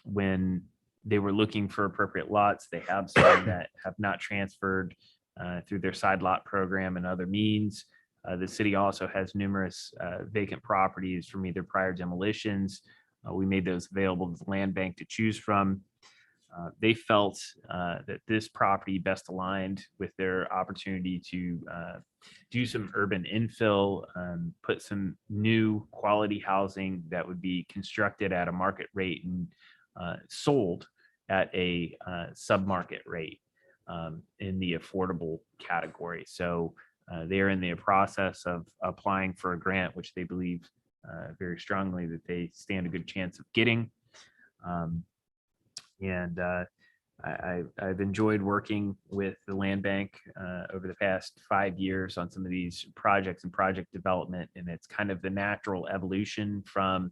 When they were looking for appropriate lots, they have some that have not transferred through their side lot program and other means. The city also has numerous vacant properties from either prior demolitions. We made those available to the land bank to choose from. They felt that this property best aligned with their opportunity to do some urban infill, put some new quality housing that would be constructed at a market rate and sold at a sub-market rate in the affordable category. So they are in the process of applying for a grant, which they believe very strongly that they stand a good chance of getting. I've enjoyed working with the land bank over the past 5 years on some of these projects and project development, and it's kind of the natural evolution from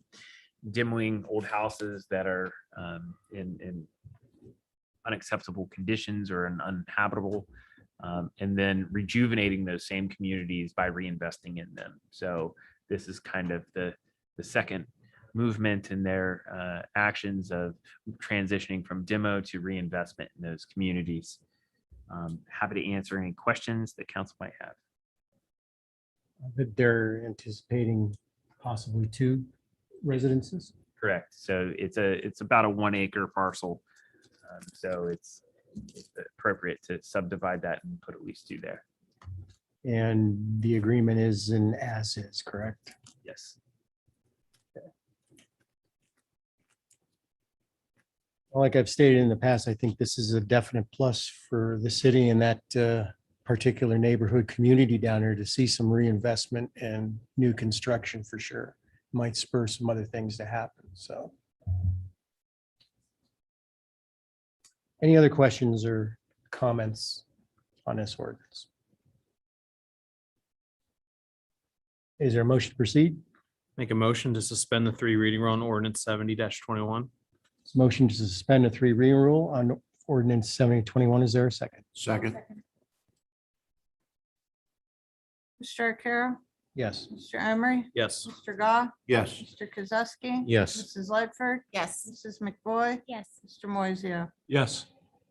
demoing old houses that are in unacceptable conditions or uninhabitable, and then rejuvenating those same communities by reinvesting in them. So this is kind of the second movement in their actions of transitioning from demo to reinvestment in those communities. Happy to answer any questions that council might have. That they're anticipating possibly 2 residences. Correct. So it's about a 1 acre parcel. So it's appropriate to subdivide that and put at least 2 there. And the agreement is an as is, correct? Yes. Like I've stated in the past, I think this is a definite plus for the city and that particular neighborhood community down there to see some reinvestment and new construction for sure. Might spur some other things to happen, so. Any other questions or comments on this ordinance? Is there a motion to proceed? Make a motion to suspend the three reading rule on ordinance 70-21. Motion to suspend the 3 reading rule on ordinance 7021. Is there a second? Second. Mr. Arcaro? Yes. Mr. Emery? Yes. Mr. Goff? Yes. Mr. Kozowski? Yes. Mrs. Lightford? Yes. Mrs. McBoy? Yes. Mr. Moiseo? Yes.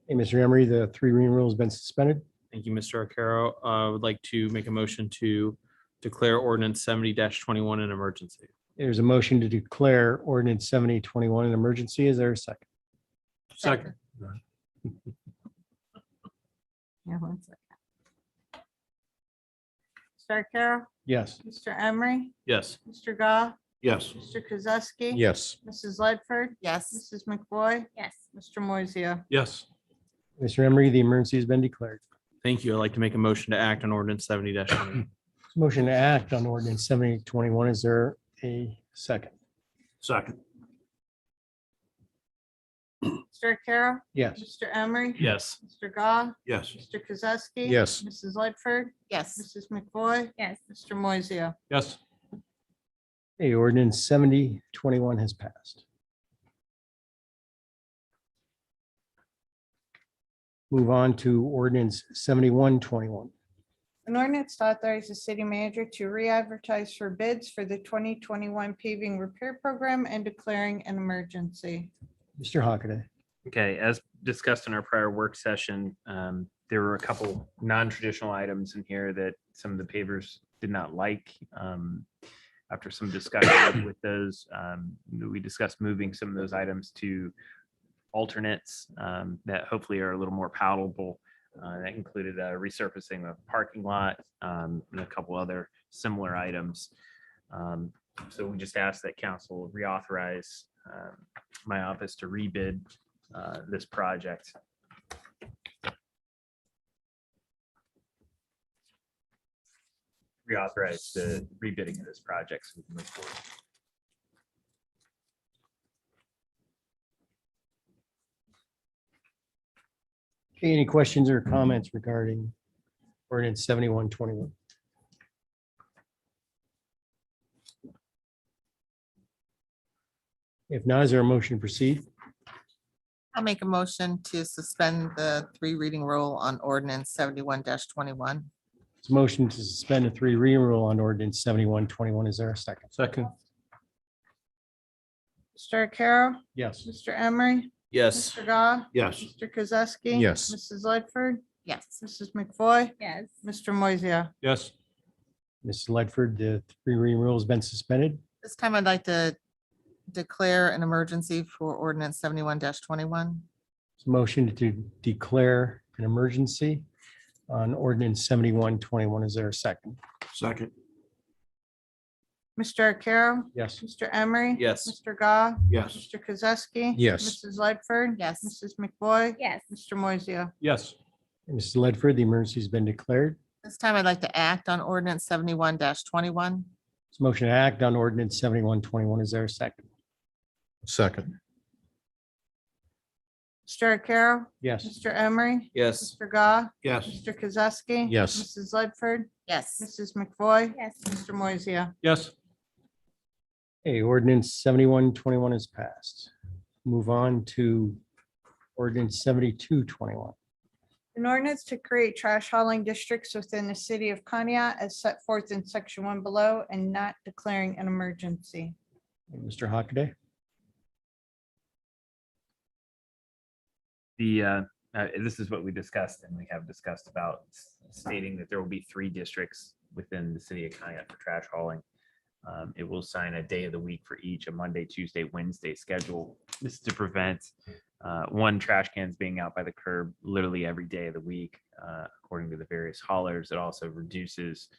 Hey, Mr. Emery, the 3 reading rule has been suspended. Thank you, Mr. Arcaro. I would like to make a motion to declare ordinance 70-21 an emergency. There's a motion to declare ordinance 7021 an emergency. Is there a second? Second. Yeah, 1 second. Mr. Arcaro? Yes. Mr. Emery? Yes. Mr. Goff? Yes. Mr. Kozowski? Yes. Mrs. Lightford? Yes. Mrs. McBoy? Yes. Mr. Moiseo? Yes. Mr. Emery, the emergency has been declared. Thank you. I'd like to make a motion to act on ordinance 70-21. Motion to act on ordinance 7021. Is there a second? Second. Mr. Arcaro? Yes. Mr. Emery? Yes. Mr. Goff? Yes. Mr. Kozowski? Yes. Mrs. Lightford? Yes. Mrs. McBoy? Yes. Mr. Moiseo? Yes. A ordinance 7021 has passed. Move on to ordinance 7121. An ordinance to authorize the city manager to re-advertise for bids for the 2021 paving repair program and declaring an emergency. Mr. Hockaday. Okay, as discussed in our prior work session, there were a couple non-traditional items in here that some of the pavers did not like. After some discussion with those, we discussed moving some of those items to alternates that hopefully are a little more palatable. That included resurfacing a parking lot and a couple other similar items. So we just asked that council reauthorize my office to rebid this project. Reauthorize the rebidding of this project so we can move forward. Okay, any questions or comments regarding ordinance 7121? If not, is there a motion to proceed? I'll make a motion to suspend the 3 reading rule on ordinance 71-21. It's a motion to suspend the 3 reading rule on ordinance 7121. Is there a second? Second. Mr. Arcaro? Yes. Mr. Emery? Yes. Mr. Goff? Yes. Mr. Kozowski? Yes. Mrs. Lightford? Yes. Mrs. McBoy? Yes. Mr. Moiseo? Yes. Mrs. Ledford, the 3 reading rule has been suspended. This time I'd like to declare an emergency for ordinance 71-21. It's a motion to declare an emergency on ordinance 7121. Is there a second? Second. Mr. Arcaro? Yes. Mr. Emery? Yes. Mr. Goff? Yes. Mr. Kozowski? Yes. Mrs. Lightford? Yes. Mrs. McBoy? Yes. Mr. Moiseo? Yes. Mrs. Ledford, the emergency has been declared. This time I'd like to act on ordinance 71-21. It's a motion to act on ordinance 7121. Is there a second? Second. Mr. Arcaro? Yes. Mr. Emery? Yes. Mr. Goff? Yes. Mr. Kozowski? Yes. Mrs. Lightford? Yes. Mrs. McBoy? Yes. Mr. Moiseo? Yes. Okay, ordinance 7121 is passed. Move on to ordinance 7221. An ordinance to create trash hauling districts within the city of Conneaut as set forth in section 1 below and not declaring an emergency. Mr. Hockaday. This is what we discussed and we have discussed about stating that there will be 3 districts within the city of Conneaut for trash hauling. It will assign a day of the week for each, a Monday, Tuesday, Wednesday schedule. This is to prevent one trash cans being out by the curb literally every day of the week, according to the various haulers. It also reduces,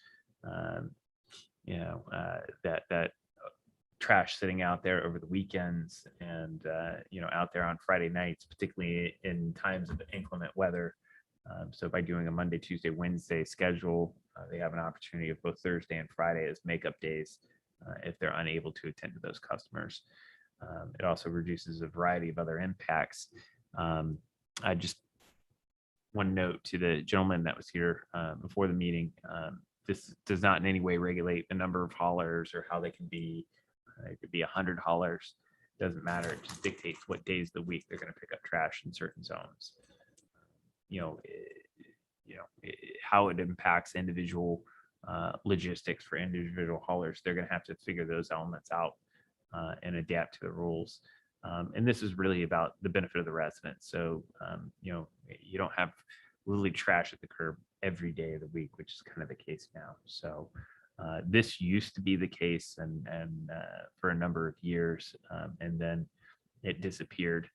that trash sitting out there over the weekends and, out there on Friday nights, particularly in times of inclement weather. So by doing a Monday, Tuesday, Wednesday schedule, they have an opportunity of both Thursday and Friday as makeup days if they're unable to attend to those customers. It also reduces a variety of other impacts. I just one note to the gentleman that was here before the meeting. This does not in any way regulate the number of haulers or how they can be. It could be 100 haulers. Doesn't matter. It just dictates what days of the week they're going to pick up trash in certain zones. How it impacts individual logistics for individual haulers. They're going to have to figure those elements out and adapt to the rules. And this is really about the benefit of the residents. So, you don't have literally trash at the curb every day of the week, which is kind of the case now. So this used to be the case and for a number of years. And then it disappeared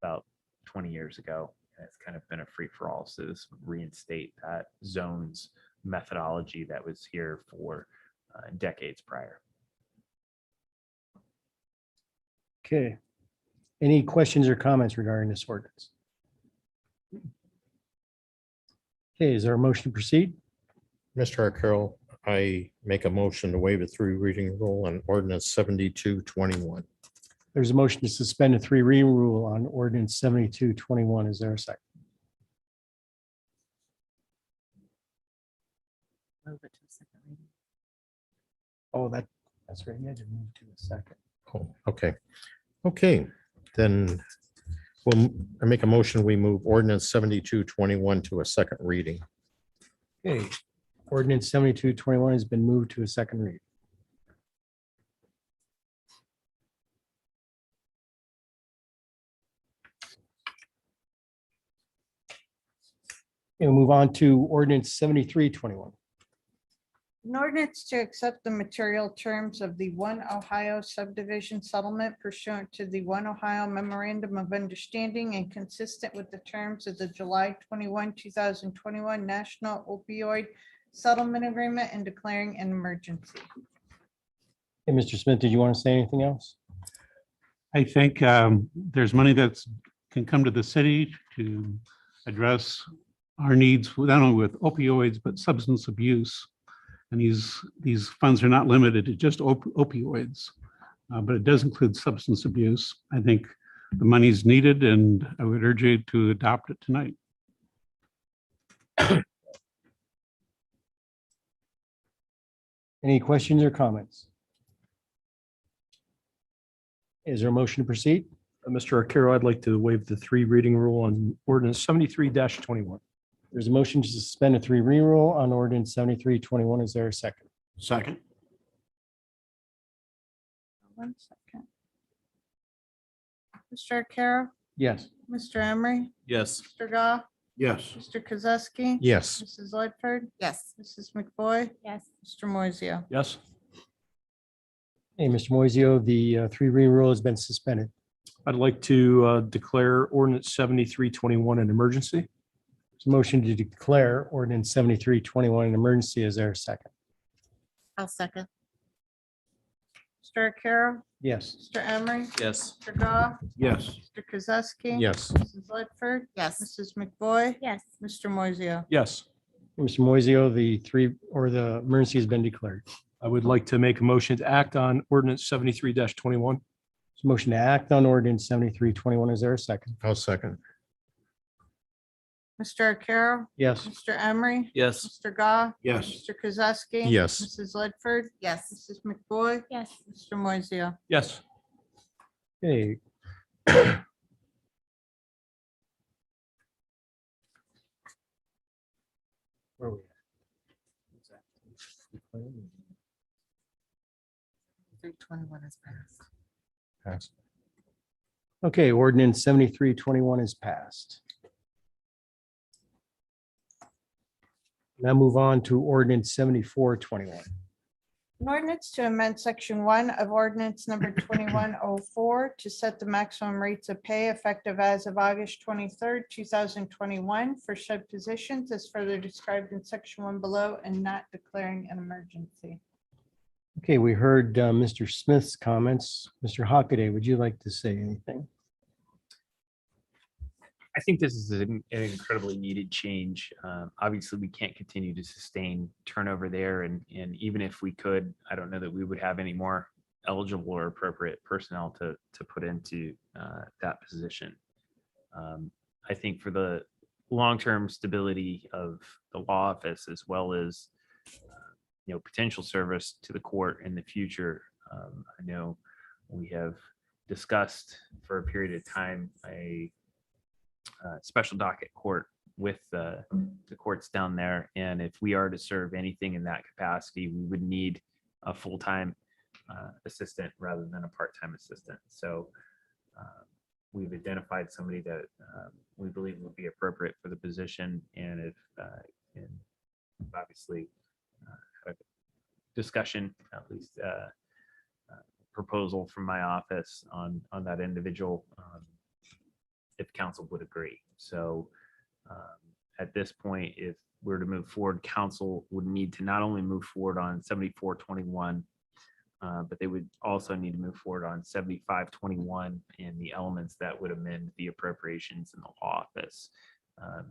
about 20 years ago. And it's kind of been a free for all. So this would reinstate that zones methodology that was here for decades prior. Okay. Any questions or comments regarding this ordinance? Okay, is there a motion to proceed? Mr. Arcaro, I make a motion to waive a 3 reading rule on ordinance 7221. There's a motion to suspend a 3 reading rule on ordinance 7221. Is there a second? Move it to a second reading. Oh, that's right. You had to move to a second. Oh, okay. Okay, then I make a motion, we move ordinance 7221 to a second reading. Okay, ordinance 7221 has been moved to a second reading. We'll move on to ordinance 7321. An ordinance to accept the material terms of the One Ohio subdivision settlement pursuant to the One Ohio Memorandum of Understanding and consistent with the terms of the July 21, 2021 National Opioid Settlement Agreement and declaring an emergency. Hey, Mr. Smith, did you want to say anything else? I think there's money that's can come to the city to address our needs, not only with opioids, but substance abuse. And these funds are not limited to just opioids, but it does include substance abuse. I think the money's needed, and I would urge you to adopt it tonight. Any questions or comments? Is there a motion to proceed? Mr. Arcaro, I'd like to waive the 3 reading rule on ordinance 73-21. There's a motion to suspend a 3 reading rule on ordinance 7321. Is there a second? Second. One second. Mr. Arcaro, Yes. Mr. Emery, Yes. Mr. Goff, Yes. Mr. Kozowski. Yes. Mrs. Lightford, Yes. Mrs. McBoy, Yes. Mr. Moiseo. Yes. Hey, Mr. Moiseo, the 3 reading rule has been suspended. I'd like to declare ordinance 73-21 an emergency. There's a motion to declare ordinance 7321 an emergency. Is there a second? I'll second. Mr. Arcaro, Yes. Mr. Emery, Yes. Mr. Goff, Yes. Mr. Kozowski. Yes. Mrs. Lightford, Yes. Mrs. McBoy, Yes. Mr. Moiseo. Yes. Mr. Moiseo, the emergency has been declared. I would like to make a motion to act on ordinance 73-21. There's a motion to act on ordinance 7321. Is there a second? I'll second. Mr. Arcaro, Yes. Mr. Emery, Yes. Mr. Goff, Yes. Mr. Kozowski. Yes. Mrs. Lightford, Yes. Mrs. McBoy, Yes. Mr. Moiseo. Yes. Okay. Where are we at? 321 is passed. Pass. Okay, ordinance 7321 is passed. Now move on to ordinance 7421. An ordinance to amend section 1 of ordinance number 2104 to set the maximum rates of pay effective as of August 23rd, 2021 for said positions as further described in section 1 below and not declaring an emergency. Okay, we heard Mr. Smith's comments. Mr. Hockaday, would you like to say anything? I think this is an incredibly needed change. Obviously, we can't continue to sustain turnover there, and even if we could, I don't know that we would have any more eligible or appropriate personnel to put into that position. I think for the long-term stability of the law office as well as potential service to the court in the future. I know we have discussed for a period of time a special docket court with the courts down there. And if we are to serve anything in that capacity, we would need a full-time assistant rather than a part-time assistant. So we've identified somebody that we believe would be appropriate for the position. And if and obviously had a discussion, at least proposal from my office on that individual, if council would agree. So at this point, if we're to move forward, council would need to not only move forward on 7421, but they would also need to move forward on 7521 and the elements that would amend the appropriations in the law office.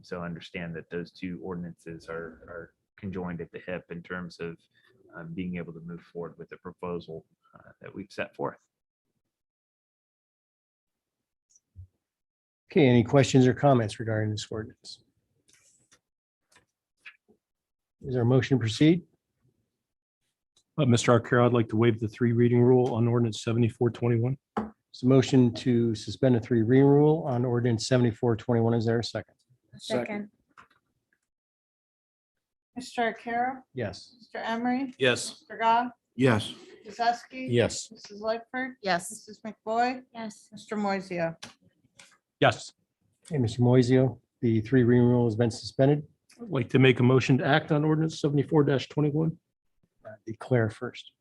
So understand that those two ordinances are conjoined at the hip in terms of being able to move forward with the proposal that we've set forth. Okay, any questions or comments regarding this ordinance? Is there a motion to proceed? Mr. Arcaro, I'd like to waive the 3 reading rule on ordinance 7421. It's a motion to suspend the 3 reading rule on ordinance 7421. Is there a second? Second. Mr. Arcaro? Yes. Mr. Emery? Yes. Mr. Goff? Yes. Ms. Zesky? Yes. Mrs. Lightford? Yes. Mrs. McBoy? Yes. Mr. Moiseo? Yes. Hey, Mr. Moiseo, the 3 reading rule has been suspended. I'd like to make a motion to act on ordinance 74-21. Declare first.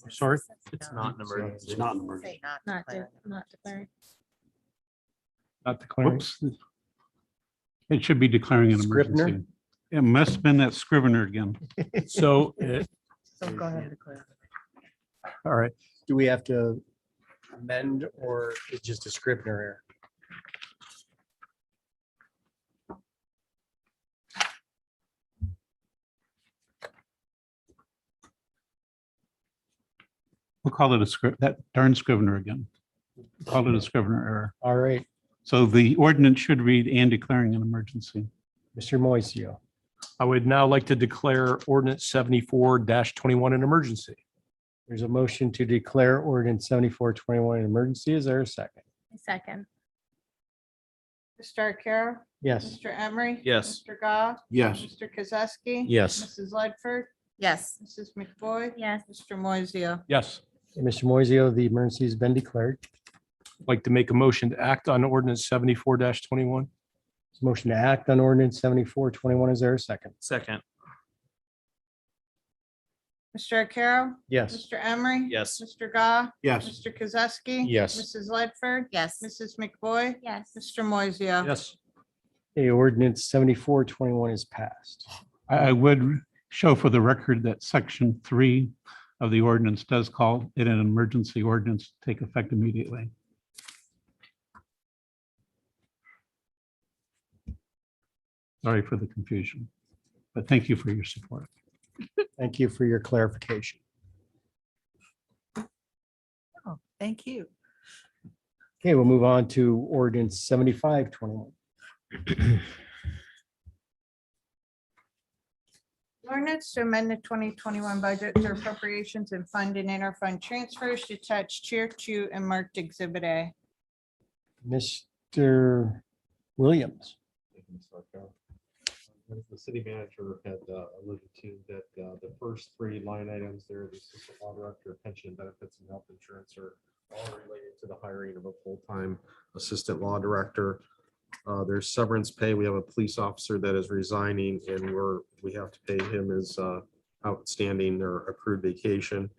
Sorry. It's not an emergency. It's not an emergency. Say not Not declare. not declaring. Not declaring. Whoops. It should be declaring an Scrivener? emergency. It must have been that Scrivener again. So, So go ahead and declare. all right. Do we have to amend or is just a Scrivener error? We'll call it a script, that darn Scrivener again. Call it a Scrivener error. All right, So the ordinance should read and declaring an emergency. Mr. Moiseo. I would now like to declare ordinance 74-21 an emergency. There's a motion to declare ordinance 7421 an emergency. Is there a second? Second. Mr. Arcaro? Yes. Mr. Emery? Yes. Mr. Goff? Yes. Mr. Kozowski? Yes. Mrs. Lightford? Yes. Mrs. McBoy? Yes. Mr. Moiseo? Yes. Okay, Mr. Moiseo, the emergency has been declared. I'd like to make a motion to act on ordinance 74-21. Motion to act on ordinance 7421. Is there a second? Second. Mr. Arcaro? Yes. Mr. Emery? Yes. Mr. Goff? Yes. Mr. Kozowski? Yes. Mrs. Lightford? Yes. Mrs. McBoy? Yes. Mr. Moiseo? Yes. Okay, ordinance 7421 is passed. I would show for the record that section 3 of the ordinance does call it an emergency ordinance to take effect immediately. Sorry for the confusion, but thank you for your support. Thank you for your clarification. Oh, thank you. Okay, we'll move on to ordinance 7521. Ordinance to amend the 2021 budget through appropriations and fund and interfund transfers detached tier 2 and marked exhibit A. Mr. Williams. As the city manager had alluded to, that the first 3 line items there, the assistant law director, pension and benefits and health insurance, are all related to the hiring of a full-time assistant law director. There's severance pay. We have a police officer that is resigning and we have to pay him his outstanding or accrued vacation.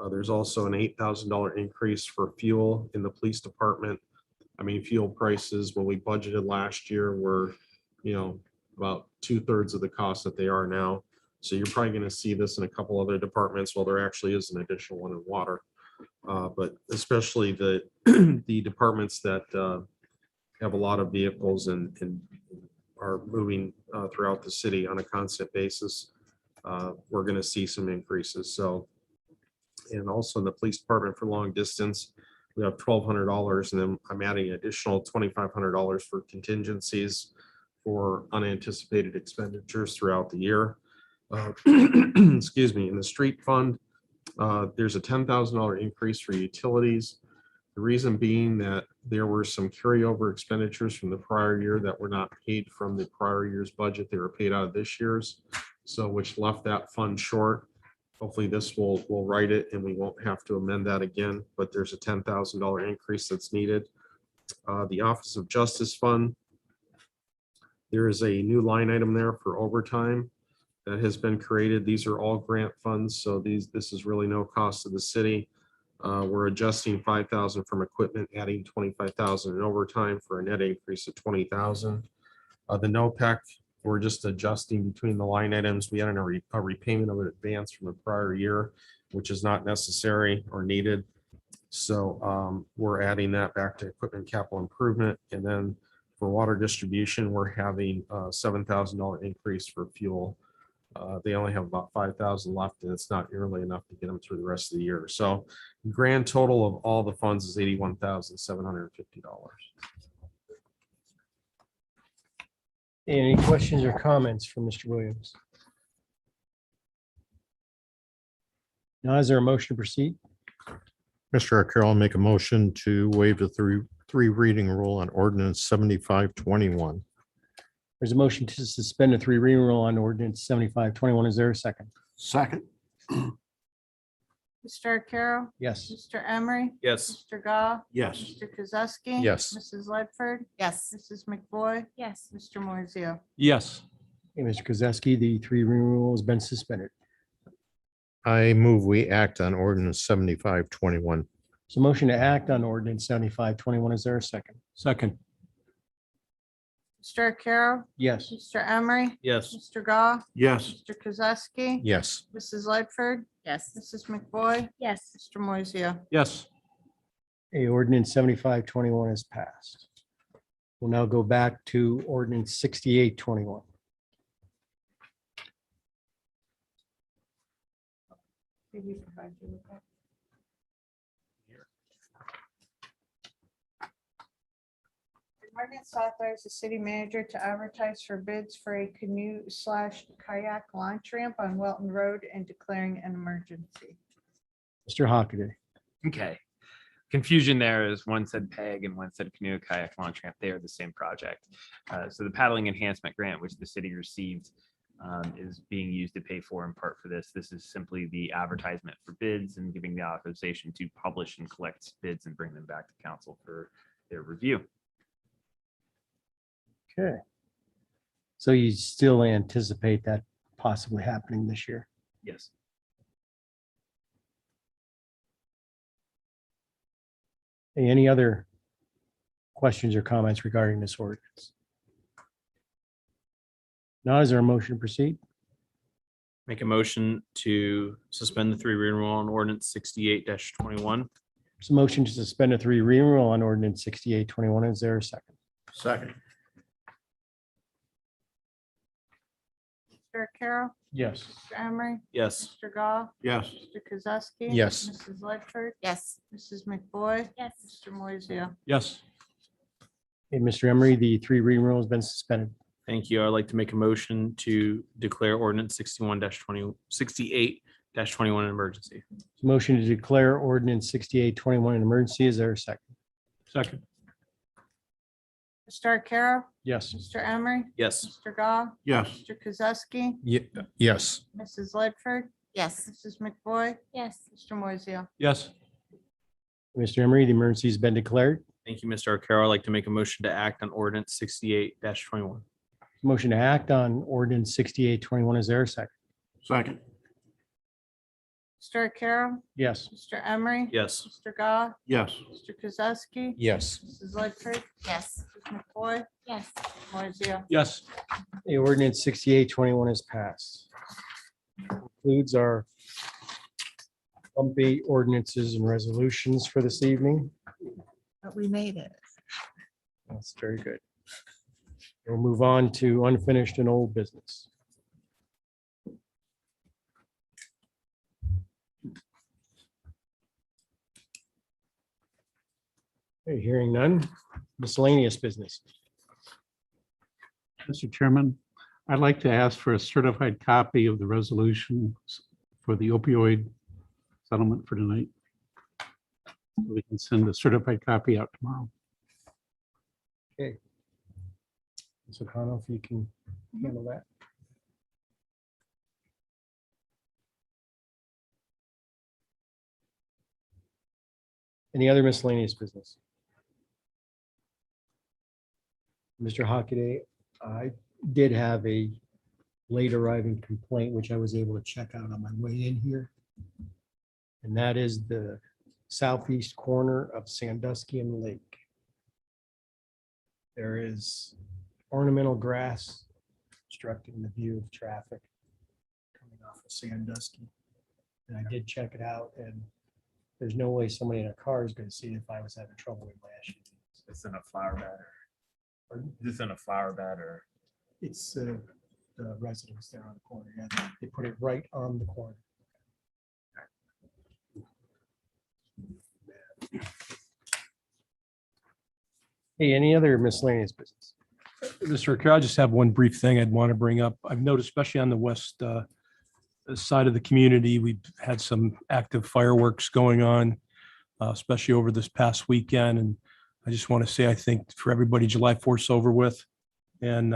There's also an $8,000 increase for fuel in the police department. I mean, fuel prices, when we budgeted last year, were, about 2/3 of the cost that they are now. So you're probably going to see this in a couple other departments. Well, there actually is an additional one in water. But especially the departments that have a lot of vehicles and are moving throughout the city on a constant basis, we're going to see some increases. So, and also in the police department for long distance, we have $1,200, and then I'm adding additional $2,500 for contingencies for unanticipated expenditures throughout the year. Excuse me, in the street fund, there's a $10,000 increase for utilities. The reason being that there were some carryover expenditures from the prior year that were not paid from the prior year's budget. They were paid out of this year's, so which left that fund short. Hopefully this will write it and we won't have to amend that again, but there's a $10,000 increase that's needed. The Office of Justice Fund, there is a new line item there for overtime that has been created. These are all grant funds, so this is really no cost to the city. We're adjusting 5,000 from equipment, adding 25,000 in overtime for a net increase of 20,000. The NOPEC, we're just adjusting between the line items. We had a repayment of an advance from the prior year, which is not necessary or needed. So we're adding that back to equipment capital improvement. And then for water distribution, we're having a $7,000 increase for fuel. They only have about 5,000 left, and it's not nearly enough to get them through the rest of the year. So grand total of all the funds is $81,750. Any questions or comments from Mr. Williams? Now, is there a motion to proceed? Mr. Arcaro, I'll make a motion to waive the three reading rule on ordinance 7521. There's a motion to suspend the three reading rule on ordinance 7521. Is there a second? Second. Mr. Arcaro? Yes. Mr. Emery? Yes. Mr. Goff? Yes. Mr. Kozowski? Yes. Mrs. Ledford? Yes. Mrs. McBoy? Yes. Mr. Moiseo? Yes. Hey, Mr. Kozowski, the three reading rule has been suspended. I move we act on ordinance 7521. So motion to act on ordinance 7521. Is there a second? Second. Mr. Arcaro? Yes. Mr. Emery? Yes. Mr. Goff? Yes. Mr. Kozowski? Yes. Mrs. Ledford? Yes. Mrs. McBoy? Yes. Mr. Moiseo? Yes. A ordinance 7521 is passed. We'll now go back to ordinance 6821. Did he provide you with that? An ordinance authorizes the city manager to advertise for bids for a canoe/kayak launch ramp on Welton Road and declaring an emergency. Mr. Hockaday. Okay. Confusion there is one said PEG and one said canoe kayak launch ramp. They are the same project. So the paddling enhancement grant, which the city received, is being used to pay for in part for this. This is simply the advertisement for bids and giving the authorization to publish and collect bids and bring them back to council for their review. Okay. So you still anticipate that possibly happening this year? Yes. Any other questions or comments regarding this ordinance? Now, is there a motion to proceed? Make a motion to suspend the three reading rule on ordinance 68-21. There's a motion to suspend a three reading rule on ordinance 6821. Is there a second? Second. Mr. Arcaro? Yes. Mr. Emery? Yes. Mr. Goff? Yes. Mr. Kozowski? Yes. Mrs. Ledford? Yes. Mrs. McBoy? Yes. Mr. Moiseo? Yes. Hey, Mr. Emery, the three reading rule has been suspended. Thank you. I'd like to make a motion to declare ordinance 68-21 an emergency. Motion to declare ordinance 6821 an emergency. Is there a second? Second. Mr. Arcaro? Yes. Mr. Emery? Yes. Mr. Goff? Yes. Mr. Kozowski? Yes. Mrs. Ledford? Yes. Mrs. McBoy? Yes. Mr. Moiseo? Yes. Mr. Emery, the emergency has been declared. Thank you, Mr. Arcaro. I'd like to make a motion to act on ordinance 68-21. Motion to act on ordinance 6821. Is there a second? Second. Mr. Arcaro? Yes. Mr. Emery? Yes. Mr. Goff? Yes. Mr. Kozowski? Yes. Mrs. Ledford? Yes. Mrs. McBoy? Yes. Moiseo? Yes. The ordinance 6821 is passed. Concludes our bumpy ordinances and resolutions for this evening. But we made it. That's very good. We'll move on to unfinished and old business. Okay, hearing none. Miscellaneous business. Mr. Chairman, I'd like to ask for a certified copy of the resolution for the opioid settlement for tonight. We can send a certified copy out tomorrow. Ms. O'Connell, if you can handle that. Any other miscellaneous business? Mr. Hockaday, I did have a late arriving complaint, which I was able to check out on my way in here. And that is the southeast corner of Sandusky and Lake. There is ornamental grass obstructing the view of traffic coming off of Sandusky. And I did check it out, and there's no way somebody in a car is going to see it if I was having trouble with my SUV. It's in a flower bed. Pardon? This in a flower bed or? It's the residence there on the corner. Yeah, they put it right on the corner. Hey, any other miscellaneous business? Mr. Chair, I just have one brief thing I'd want to bring up. I've noticed, especially on the west side of the community, we've had some active fireworks going on, especially over this past weekend. And I just want to say, I think for everybody, July 4th is over with. And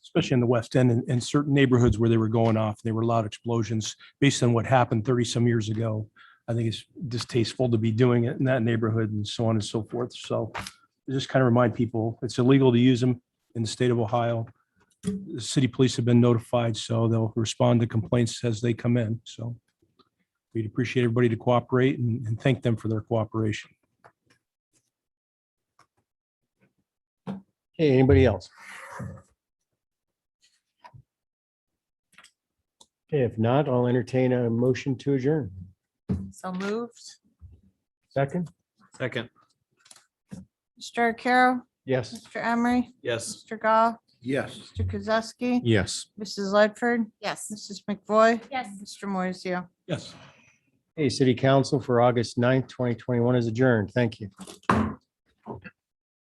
especially in the West End and certain neighborhoods where they were going off, there were loud explosions based on what happened 30 some years ago. I think it's distasteful to be doing it in that neighborhood and so on and so forth. So just kind of remind people, it's illegal to use them in the state of Ohio. The city police have been notified, so they'll respond to complaints as they come in. So we'd appreciate everybody to cooperate and thank them for their cooperation. Hey, anybody else? Okay, if not, I'll entertain a motion to adjourn. So moved. Second? Second. Mr. Arcaro, Yes. Mr. Emery, Yes. Mr. Gah, Yes. Mr. Kozowski, Yes. Mrs. Ledford, Yes. Mrs. McVoy. Yes. Mr. Moiseo. Yes. Hey, City Council for August 9th, 2021 is adjourned. Thank you.